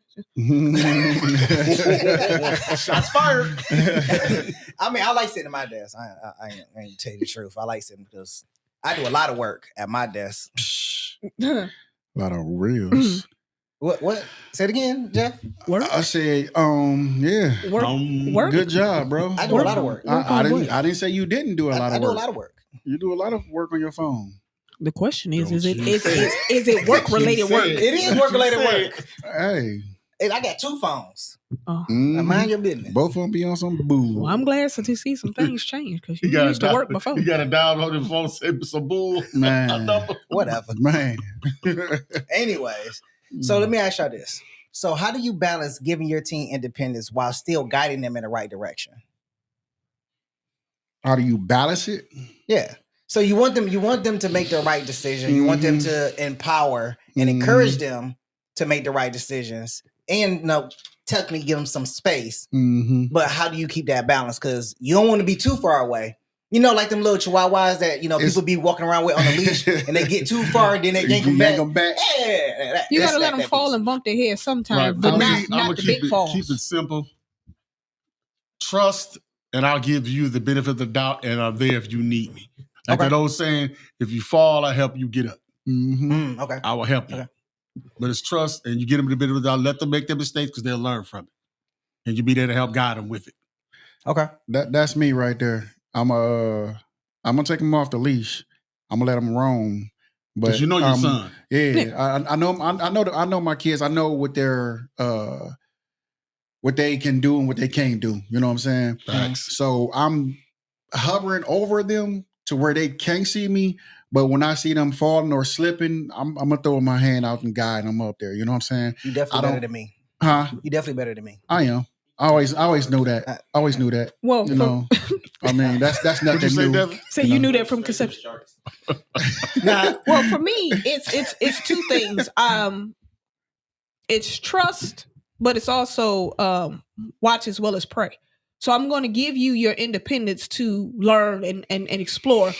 Shots fired. I mean, I like sitting at my desk. I ain't tell you the truth. I like sitting because I do a lot of work at my desk. A lot of reels. What? Say it again, Jeff. Work. I said, yeah. Work. Good job, bro. I do a lot of work. I didn't say you didn't do a lot of work. I do a lot of work. You do a lot of work on your phone. The question is Don't you is it work related work? It is work related work. Hey. And I got 2 phones. Oh. Mhm. Mind your business. Both of them be on some boo. Well, I'm glad to see some things change because you You used to work before. You got to download the phone, say some bull. Man. Whatever. Man. Anyways, so let me ask y'all this. So how do you balance giving your team independence while still guiding them in the right direction? How do you balance it? Yeah. So you want them to make the right decision. You want them to empower and encourage them to make the right decisions, and technically give them some space. Mm-hmm. But how do you keep that balance? Because you don't want to be too far away. You know, like them little chihuahuas that people be walking around with on a leash, and they get too far, then they yank them back. Yeah, you gotta let them fall and bump their head sometimes, Right. but I'm not gonna the big falls. Keep it simple. Trust, and I'll give you the benefit of the doubt, and I'm there if you need me. Like that old saying, if you fall, I help you get up. Mm-hmm. Okay. I will help you. Okay. But it's trust, and you get them the benefit of the doubt. Let them make their mistakes because they'll learn from it. And you be there to help guide them with it. Okay. That's me right there. I'm gonna take them off the leash. I'm gonna let them roam. But Because you know your son. Yeah, I know my kids. I know what what they can do and what they can't do. You know what I'm saying? Facts. So I'm hovering over them to where they can't see me. But when I see them falling or slipping, I'm gonna throw my hand out and guide them up there. You know what I'm saying? You definitely better than me. Huh? You definitely better than me. I am. I always knew that. I always knew that. Well, you know. I mean, that's What'd nothing you say, new. Devin? So you knew that from conception. Well, for me, it's 2 things. It's trust, but it's also watch as well as pray. So I'm going to give you your independence to learn and explore,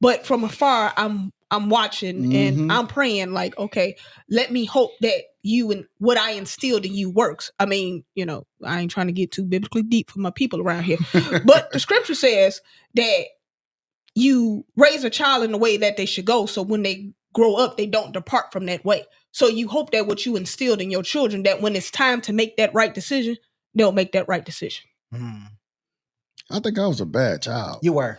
but from afar, I'm watching and I'm praying like, okay, let me hope that you and what I instilled in you works. I mean, I ain't trying to get too biblically deep for my people around here, but the scripture says that you raise a child in the way that they should go. So when they grow up, they don't depart from that way. So you hope that what you instilled in your children, that when it's time to make that right decision, they'll make that right decision. I think I was a bad child. You were.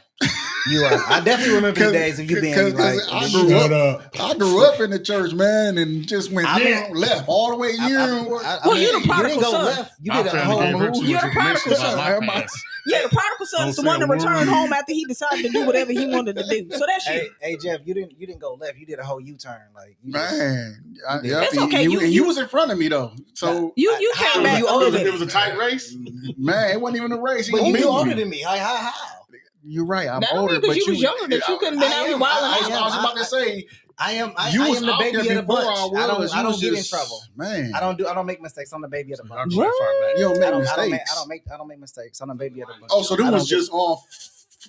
I definitely remember the days of you being like. I grew up in the church, man, and just went left all the way here. You're the prodigal son. Left. You did a whole move. You're the prodigal son. Yeah, the prodigal son is the one that returned home after he decided to do whatever he wanted to do. So that's you. Hey, Jeff, you didn't go left. You did a whole U-turn. Like it's okay. You was in front of me though, so you came back. It was a tight race. Man, it wasn't even a race. But you older than me. How? You're right. I'm not older, because but you was younger. That you couldn't been out here wilding I was about to say. I am was the baby of the bunch. I don't get in just, trouble. Man. I don't make mistakes. I'm the baby of the bunch. You don't make mistakes. I don't make mistakes. I'm the baby of the bunch. Oh, so there was just all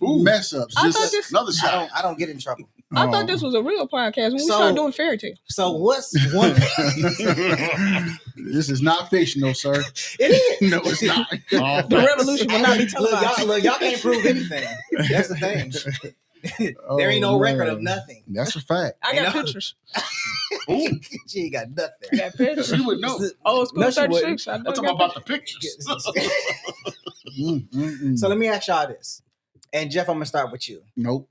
mess ups. Just another shot. I don't get in trouble. I thought this was a real podcast when we started doing fairy tales. So what's one? This is not fictional, sir. It is. No, it's not. The revolution will not be televised. Look, y'all can't prove anything. That's the thing. There ain't no record of nothing. That's a fact. I got pictures. She ain't got nothing. I got pictures. She would know. Old school 36. I'm talking about the pictures. So let me ask y'all this. And Jeff, I'm going to start with you. Nope.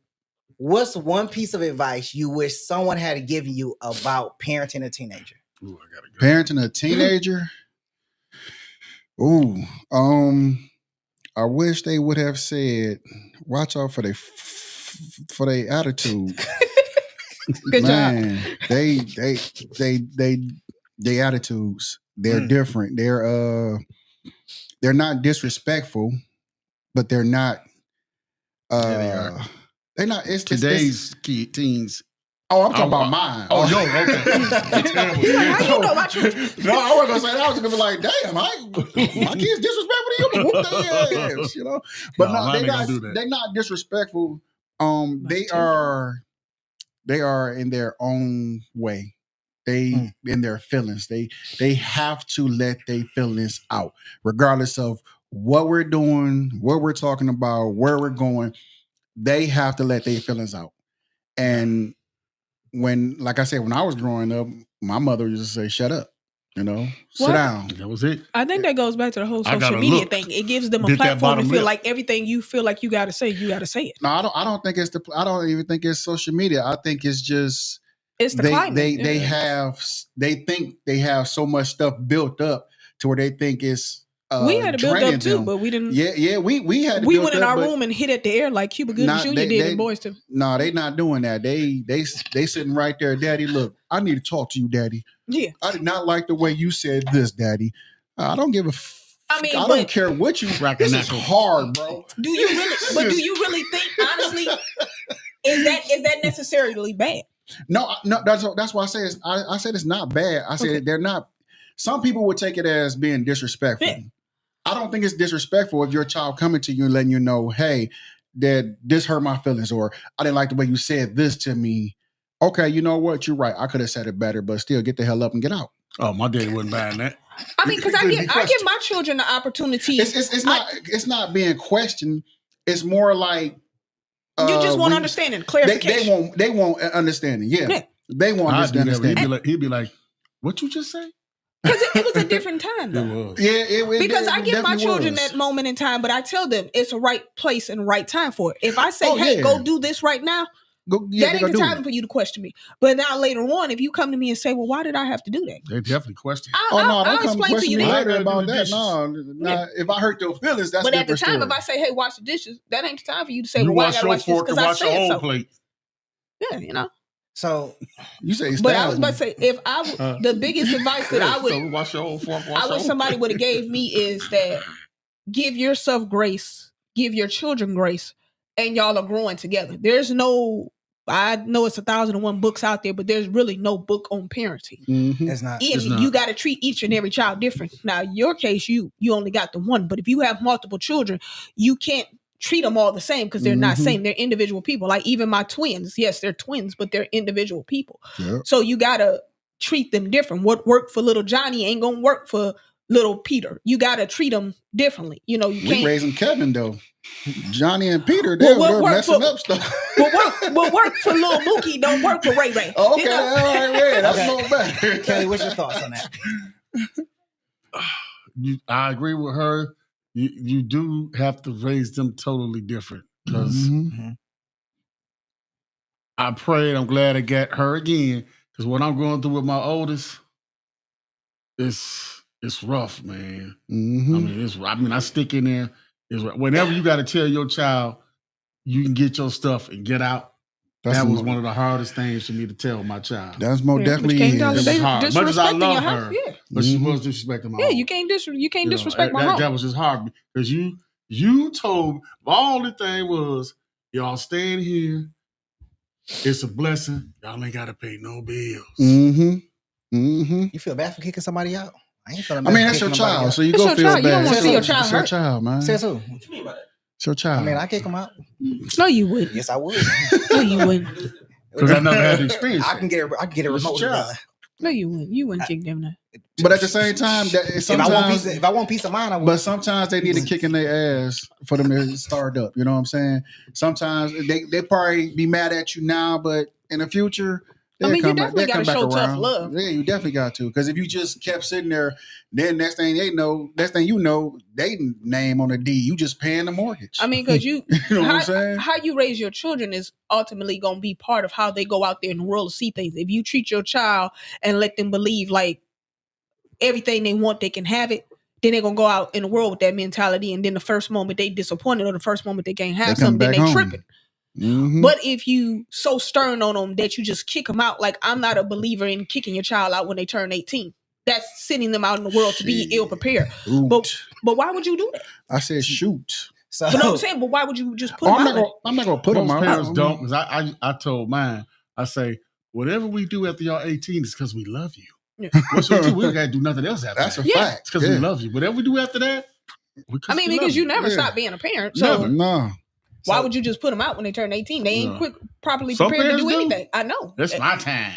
What's one piece of advice you wish someone had given you about parenting a teenager? Ooh, I gotta go. Parenting a teenager? Ooh. I wish they would have said, watch out for their attitude. Good Man, job. they attitudes. They're different. They're not disrespectful, but they're not They are. They're not. It's Today's teens. Oh, I'm talking about mine. Oh, yo, okay. How you know about you? No, I wasn't gonna say that. I was gonna be like, damn, my kids disrespectful to you. Whoop their ass, But no, they're not disrespectful. They are in their own way. They in their feelings. They have to let their feelings out, regardless of what we're doing, what we're talking about, where we're going. They have to let their feelings out. And when, like I said, when I was growing up, my mother used to say, "Shut up." Sit down. That was it. I think that goes back to the whole I social gotta media look. thing. It gives them a Did that platform to bottom feel lip. like everything you feel like you got to say it. No, I don't think it's I don't even think it's social media. I think it's just It's the they climate. they think they have so much stuff built up to where they think it's we had it built draining up too, them. but we didn't. Yeah, we had it We built went in up, our but room and hit at the air like Cuba Gooding Jr. did in Boys to. No, they not doing that. They sitting right there. Daddy, look, I need to talk to you, Daddy. Yeah. I did not like the way you said this, Daddy. I don't give a I mean, I don't care what you. This is hard, bro. Do you really? But do you really think, honestly, is that necessarily bad? No. That's why I say I said it's not bad. I said they're not. Some people would take it as being disrespectful. Yeah. I don't think it's disrespectful if your child coming to you and letting you know, hey, Dad, this hurt my feelings, or I didn't like the way you said this to me. Okay, you know what? You're right. I could have said it better, but still, get the hell up and get out. Oh, my daddy wasn't buying that. I mean, because I give my children the opportunity. It's not being questioned. It's more like you just want understanding, clarification. They want understanding. Yeah. They want understanding. He'd be like, "What you just say?" Because it was a different time, though. It was. Yeah, because I give my children that moment in time, but I tell them it's a right place and right time for it. If I say, "Hey, go do this right now," that ain't the time for you to question me. But now later on, if you come to me and say, "Well, why did I have to do that?" They definitely question. Don't come explain to you later that. about that. No, if I hurt your feelings, that's. But at the time, story. if I say, "Hey, wash the dishes," that ain't the time for you to say, "Well, why I gotta wash this?" Because I wash your said whole so. plate. Yeah, So you say, but I was about to say, if the biggest advice that I would, so wash your whole fork. I wish somebody would have gave me is that give yourself grace, give your children grace, and y'all are growing together. There's no, I know it's 1,001 books out there, but there's really no book on parenting. Mm-hmm. It's not. You got to treat each and every child different. Now, in your case, you only got the one, but if you have multiple children, you can't treat them all the same because they're not same. They're individual people. Like even my twins, yes, they're twins, but they're individual people. Yep. So you gotta treat them different. What worked for little Johnny ain't gonna work for little Peter. You gotta treat them differently. You know, you can't. We raising Kevin though. Johnny and Peter, they're messing up stuff. What work for little Mookie don't work for Ray Ray. Okay, you know? All right, Ray. That's no better. Kelly, what's your thoughts on that? I agree with her. You do have to raise them totally different because I prayed. I'm glad I got her again because what I'm going through with my oldest, it's rough, man. I mean, I stick in there. Whenever you got to tell your child you can get your stuff and get out. That was one of the hardest things for me to tell my child. That's most definitely it was hard. Much as I love her, but she was disrespecting my you can't disrespect my mom. That was just hard because you told all the thing was y'all staying here. It's a blessing. Y'all ain't got to pay no bills. You feel bad for kicking somebody out? I ain't feeling bad. I mean, that's your child, so you go feel bad. You don't want to see your child hurt. It's your child, man. Says who? What you mean by that? It's your child. I mean, I kick them out. No, you wouldn't. Yes, I would. No, you wouldn't. Because I never had the experience. I can get a remote. No, you wouldn't. You wouldn't kick them out. But at the same time, if I want peace of mind, I would. But sometimes they need a kick in their ass for them to start up. You know what I'm saying? Sometimes they probably be mad at you now, but in the future, you definitely got to show tough love. Yeah, you definitely got to. Because if you just kept sitting there, then next thing you know, they name on the deed. You just paying the mortgage. I mean, because you know what I'm saying? How you raise your children is ultimately going to be part of how they go out there in the world to see things. If you treat your child and let them believe like everything they want, they can have it, then they're going to go out in the world with that mentality. And then the first moment they disappointed or the first moment they can't have something, then they tripping. But if you so stern on them that you just kick them out, like I'm not a believer in kicking your child out when they turn 18. That's sending them out in the world to be ill prepared. But why would you do that? I said shoot. So, but I'm saying, but why would you just put them out? I'm not gonna put them out. Most parents don't, because I told mine, I say, whatever we do after y'all 18 is because we love you. Yeah. Once we do, we gotta do nothing else after That's that. a fact. It's because we love you. Whatever we do after that, because you never stop being a parent. So no. Why would you just put them out when they turn 18? They ain't properly Some prepared to do parents do. anything. I know. That's my time.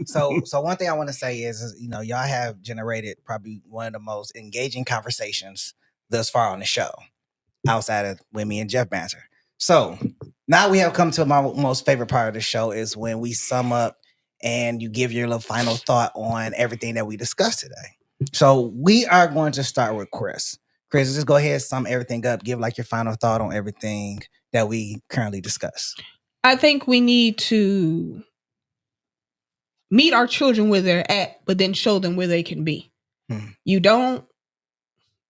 So one thing I want to say is, you know, y'all have generated probably one of the most engaging conversations thus far on the show, outside of when me and Jeff banter. So now we have come to my most favorite part of the show, is when we sum up and you give your little final thought on everything that we discussed today. So we are going to start with Chris. Chris, just go ahead, sum everything up, give like your final thought on everything that we currently discussed. I think we need to meet our children where they're at, but then show them where they can be. You don't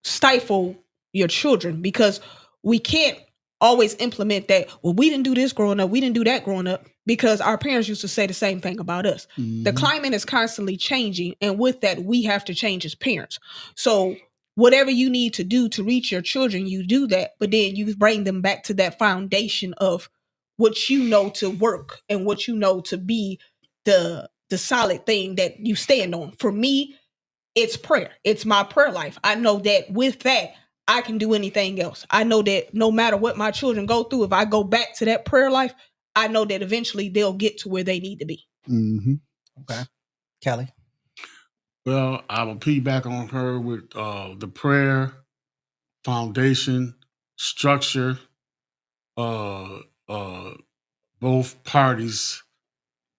stifle your children, because we can't always implement that. Well, we didn't do this growing up. We didn't do that growing up, because our parents used to say the same thing about us. The climate is constantly changing. And with that, we have to change as parents. So whatever you need to do to reach your children, you do that. But then you bring them back to that foundation of what you know to work and what you know to be the solid thing that you stand on. For me, it's prayer. It's my prayer life. I know that with that, I can do anything else. I know that no matter what my children go through, if I go back to that prayer life, I know that eventually they'll get to where they need to be. Okay. Kelly? Well, I will piggyback on her with the prayer, foundation, structure, both parties.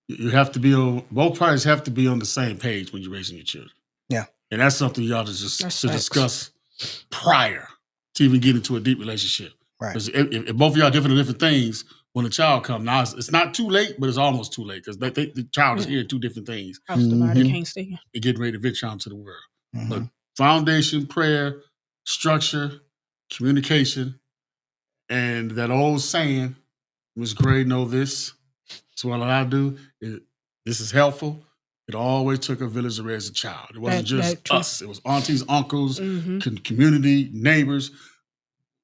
You have to be on, both parties have to be on the same page when you're raising your children. Yeah. And that's something you ought to discuss prior to even get into a deep relationship. Right. Because if both of y'all doing different things, when the child comes, now it's not too late, but it's almost too late, because the child is hearing two different things. House divided can't stay. And getting ready to venture out into the world. But foundation, prayer, structure, communication, and that old saying, Ms. Gray know this. So what I do is, this is helpful. It always took a village to raise a child. It wasn't just us. It was aunties, uncles, community, neighbors.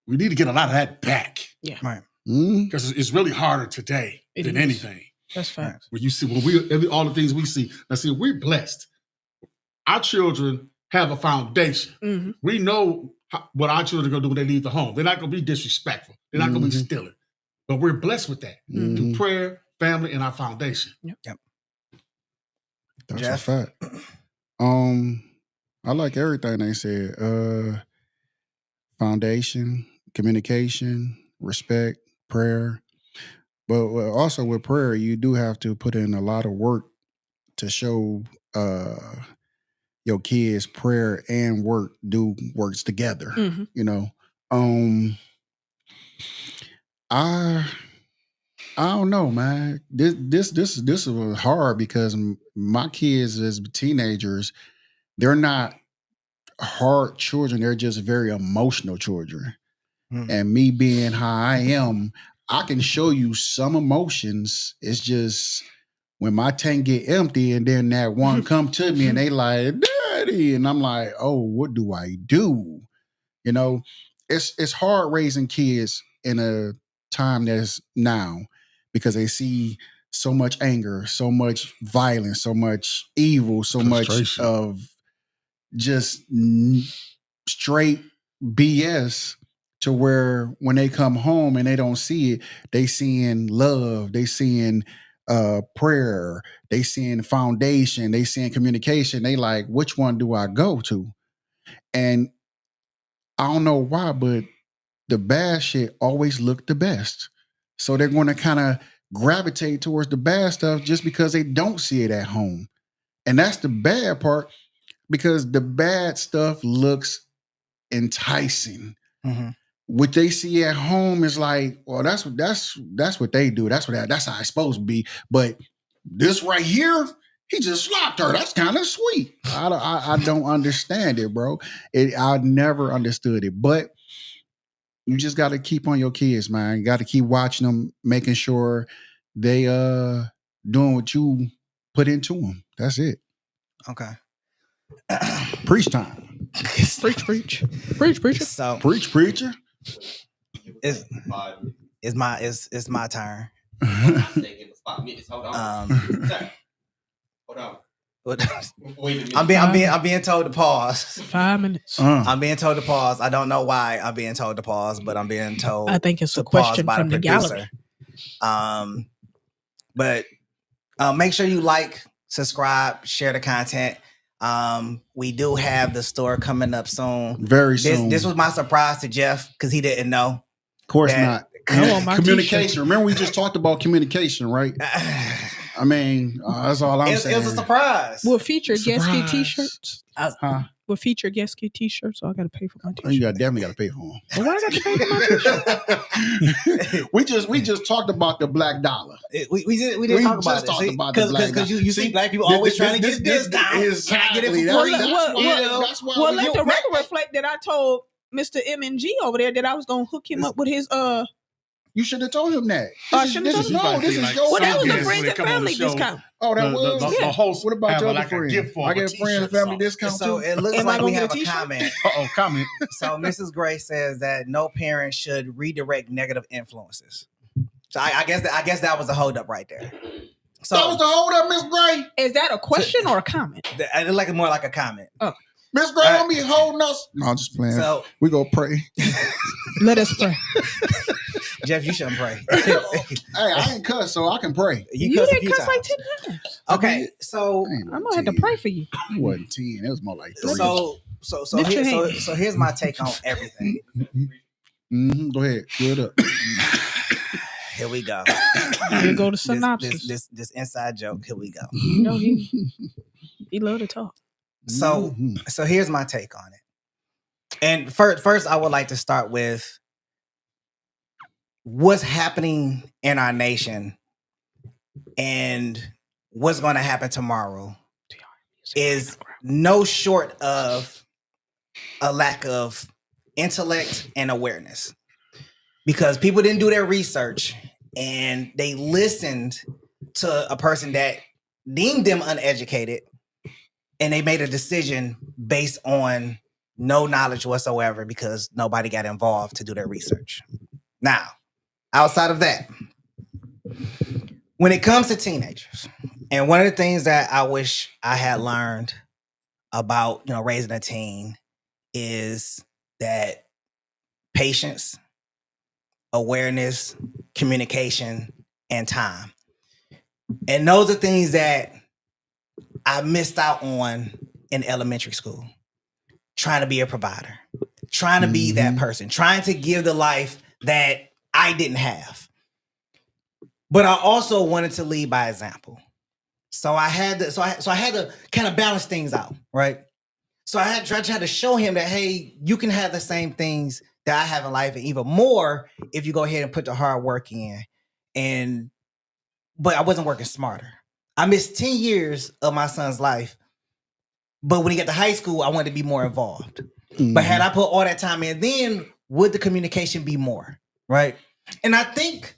We need to get a lot of that back. Yeah. Right. Because it's really harder today than anything. That's facts. When you see, all the things we see. Now, see, we're blessed. Our children have a foundation. We know what our children are going to do when they leave the home. They're not going to be disrespectful. They're not going to be stealing. But we're blessed with that through prayer, family, and our foundation. Yep. That's Jeff? a fact. I like everything they said. Foundation, communication, respect, prayer. But also with prayer, you do have to put in a lot of work to show your kids prayer and work works together. You know, I don't know, man. This was hard, because my kids as teenagers, they're not hard children. They're just very emotional children. And me being how I am, I can show you some emotions. It's just when my tank get empty, and then that one come to me and they like, Daddy, and I'm like, oh, what do I do? You know, it's hard raising kids in a time that's now, because they see so much anger, so much violence, so much evil, so much of just straight BS, to where when they come home and they don't see it, they seeing love, they seeing prayer, they seeing foundation, they seeing communication. They like, which one do I go to? And I don't know why, but the bad shit always look the best. So they're going to kind of gravitate towards the bad stuff just because they don't see it at home. And that's the bad part, because the bad stuff looks enticing. What they see at home is like, well, that's what they do. That's how it's supposed to be. But this right here, he just slapped her. That's kind of sweet. I don't understand it, bro. I never understood it. But you just got to keep on your kids, man. You got to keep watching them, making sure they doing what you put into them. That's it. Okay. Preach time. Preach. Preacher. So Preach, preacher. It's my turn. Hold on. I'm being told to pause. 5 minutes. I'm being told to pause. I don't know why I'm being told to pause, but I'm being told. I think it's to a question pause by from the producer. gallery. But make sure you like, subscribe, share the content. We do have the store coming up soon. Very soon. This was my surprise to Jeff because he didn't know. Of course not. I want my Communication. t-shirt. Remember, we just talked about communication, right? I mean, that's all I'm saying. It was a surprise. We'll feature guest key t-shirts. Huh? We'll feature guest key t-shirts, so I got to pay for my t-shirt. You definitely got to pay for them. Well, why I got to pay for my t-shirt? we just talked about the black dollar. We didn't talk about it. Because you see black people always trying to get a discount. Exactly. Can I get it for free? That's why. Well, let the record reflect that I told Mr. M&G over there that I was going to hook him up with his You should have told him that. This is your well, that was a guest friends when and they come on family the show. discount. Oh, that was The host. What about have your other like a friends? gift for I a get friends and family discount So too. it looks Am I like gonna we get have a a t-shirt? comment. Comment. So Mrs. Gray says that no parent should redirect negative influences. So I guess that was a hold up right there. So That was the hold up, Miss Gray. Is that a question or a comment? I like it more like a comment. Miss Gray don't be holding us. No, I'm just playing. So We go pray. Let us pray. Jeff, you shouldn't pray. Hey, I ain't cuss, so I can pray. You cuss a didn't few cuss like times. 10 times. Okay, so I ain't I'm no going to have to 10. pray for you. It wasn't 10. It was more like 3. Lift your hand. So here's my take on everything. Go ahead. Good up. Here we go. Here go the synopsis. This inside joke. Here we go. You know he love to talk. So here's my take on it. And first, I would like to start with what's happening in our nation and what's going to happen tomorrow is no short of a lack of intellect and awareness, because people didn't do their research and they listened to a person that deemed them uneducated, and they made a decision based on no knowledge whatsoever because nobody got involved to do their research. Now, outside of that, when it comes to teenagers, and one of the things that I wish I had learned about, raising a teen is that patience, awareness, communication, and time. And those are things that I missed out on in elementary school. Trying to be a provider, trying to be that person, trying to give the life that I didn't have. But I also wanted to lead by example. So I had to kind of balance things out, right? So I had tried to show him that, hey, you can have the same things that I have in life, and even more if you go ahead and put the hard work in. But I wasn't working smarter. I missed 10 years of my son's life. But when he got to high school, I wanted to be more involved. But had I put all that time in, then would the communication be more, right? And I think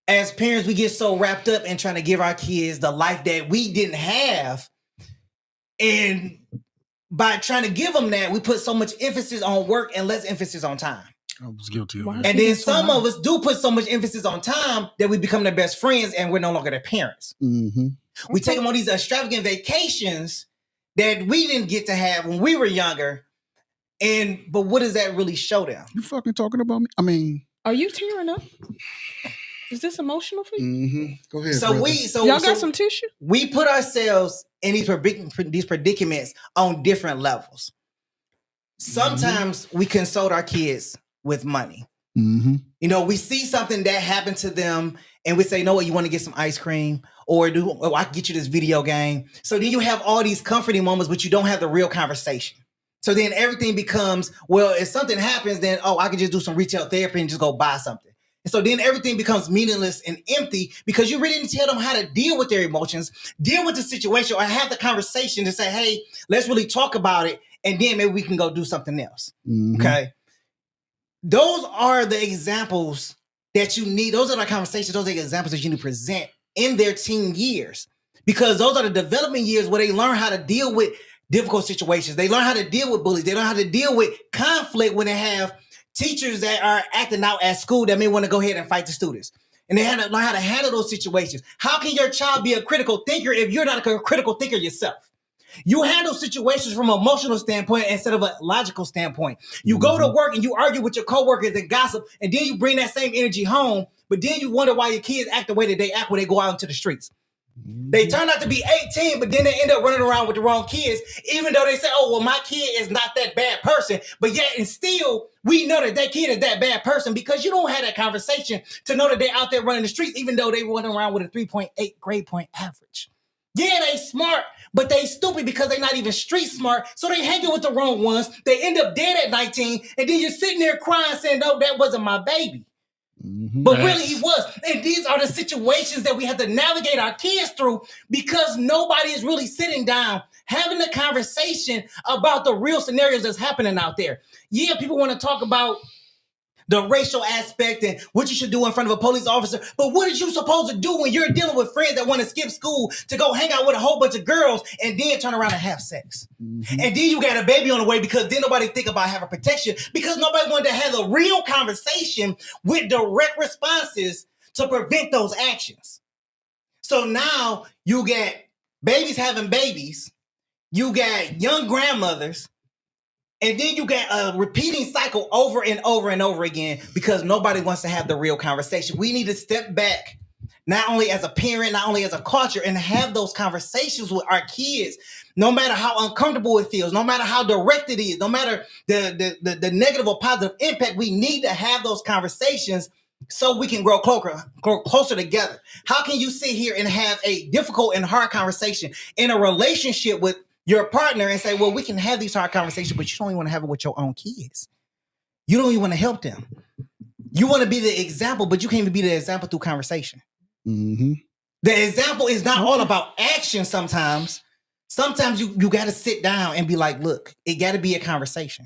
as parents, we get so wrapped up in trying to give our kids the life that we didn't have. And by trying to give them that, we put so much emphasis on work and less emphasis on time. I was guilty of Why? that. And then some of us do put so much emphasis on time that we become their best friends and we're no longer their parents. We take them on these extravagant vacations that we didn't get to have when we were younger. But what does that really show them? You fucking talking about me? I mean, Are you tearing up? Is this emotional for you? Go ahead. So brother. Y'all got some tissue? we put ourselves in these predicaments on different levels. Sometimes we consult our kids with money. We see something that happened to them and we say, you know what, you want to get some ice cream? Or I can get you this video game. So then you have all these comforting moments, but you don't have the real conversation. So then everything becomes, well, if something happens, then, I can just do some retail therapy and just go buy something. And so then everything becomes meaningless and empty because you really didn't tell them how to deal with their emotions, deal with the situation, or have the conversation to say, hey, let's really talk about it. And then maybe we can go do something else. Okay. Those are the examples that you need. Those are the conversations. Those are the examples that you need to present in their teen years, because those are the development years where they learn how to deal with difficult situations. They learn how to deal with bullies. They learn how to deal with conflict when they have teachers that are acting out at school that may want to go ahead and fight the students. And they have to learn how to handle those situations. How can your child be a critical thinker if you're not a critical thinker yourself? You handle situations from an emotional standpoint instead of a logical standpoint. You go to work and you argue with your coworkers and gossip, and then you bring that same energy home, but then you wonder why your kids act the way that they act when they go out into the streets. They turn out to be 18, but then they end up running around with the wrong kids, even though they say, oh, well, my kid is not that bad person. But yet, and still, we know that kid is that bad person because you don't have that conversation to know that they're out there running the streets, even though they running around with a 3.8 grade point average. Yeah, they smart, but they stupid because they're not even street smart. So they hanging with the wrong ones. They end up dead at 19, and then you're sitting there crying saying, no, that wasn't my baby. But really he was. And these are the situations that we have to navigate our kids through because nobody is really sitting down having a conversation about the real scenarios that's happening out there. Yeah, people want to talk about the racial aspect and what you should do in front of a police officer. But what are you supposed to do when you're dealing with friends that want to skip school to go hang out with a whole bunch of girls and then turn around and have sex? And then you got a baby on the way because then nobody think about having protection because nobody wanted to have a real conversation with direct responses to prevent those actions. So now you get babies having babies. You got young grandmothers. And then you get a repeating cycle over and over and over again because nobody wants to have the real conversation. We need to step back, not only as a parent, not only as a culture, and have those conversations with our kids, no matter how uncomfortable it feels, no matter how direct it is, no matter the negative or positive impact, we need to have those conversations so we can grow closer together. How can you sit here and have a difficult and hard conversation in a relationship with your partner and say, well, we can have these hard conversations, but you don't even want to have it with your own kids. You don't even want to help them. You want to be the example, but you can't even be the example through conversation. The example is not all about action sometimes. Sometimes you got to sit down and be like, look, it got to be a conversation.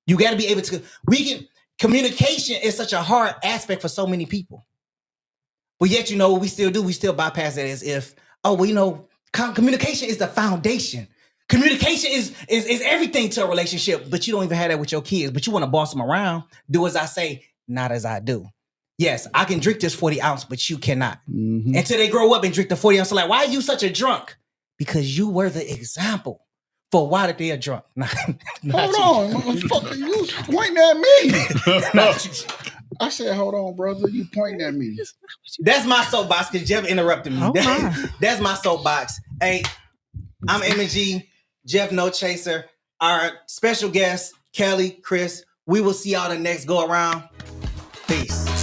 You got to be able to, communication is such a hard aspect for so many people. But yet, what we still do? We still bypass it as if, communication is the foundation. Communication is everything to a relationship, but you don't even have that with your kids. But you want to boss them around. Do as I say, not as I do. Yes, I can drink this 40 ounce, but you cannot. Until they grow up and drink the 40 ounce. Like, why are you such a drunk? Because you were the example for why that they are drunk. Hold on, motherfucker. You pointing at me. I said, hold on, brother. You pointing at me. That's my soapbox because Jeff interrupted me. That's my soapbox. Hey, I'm M&G, Jeff No Chaser. Our special guest, Kelly, Chris. We will see y'all the next go around. Peace.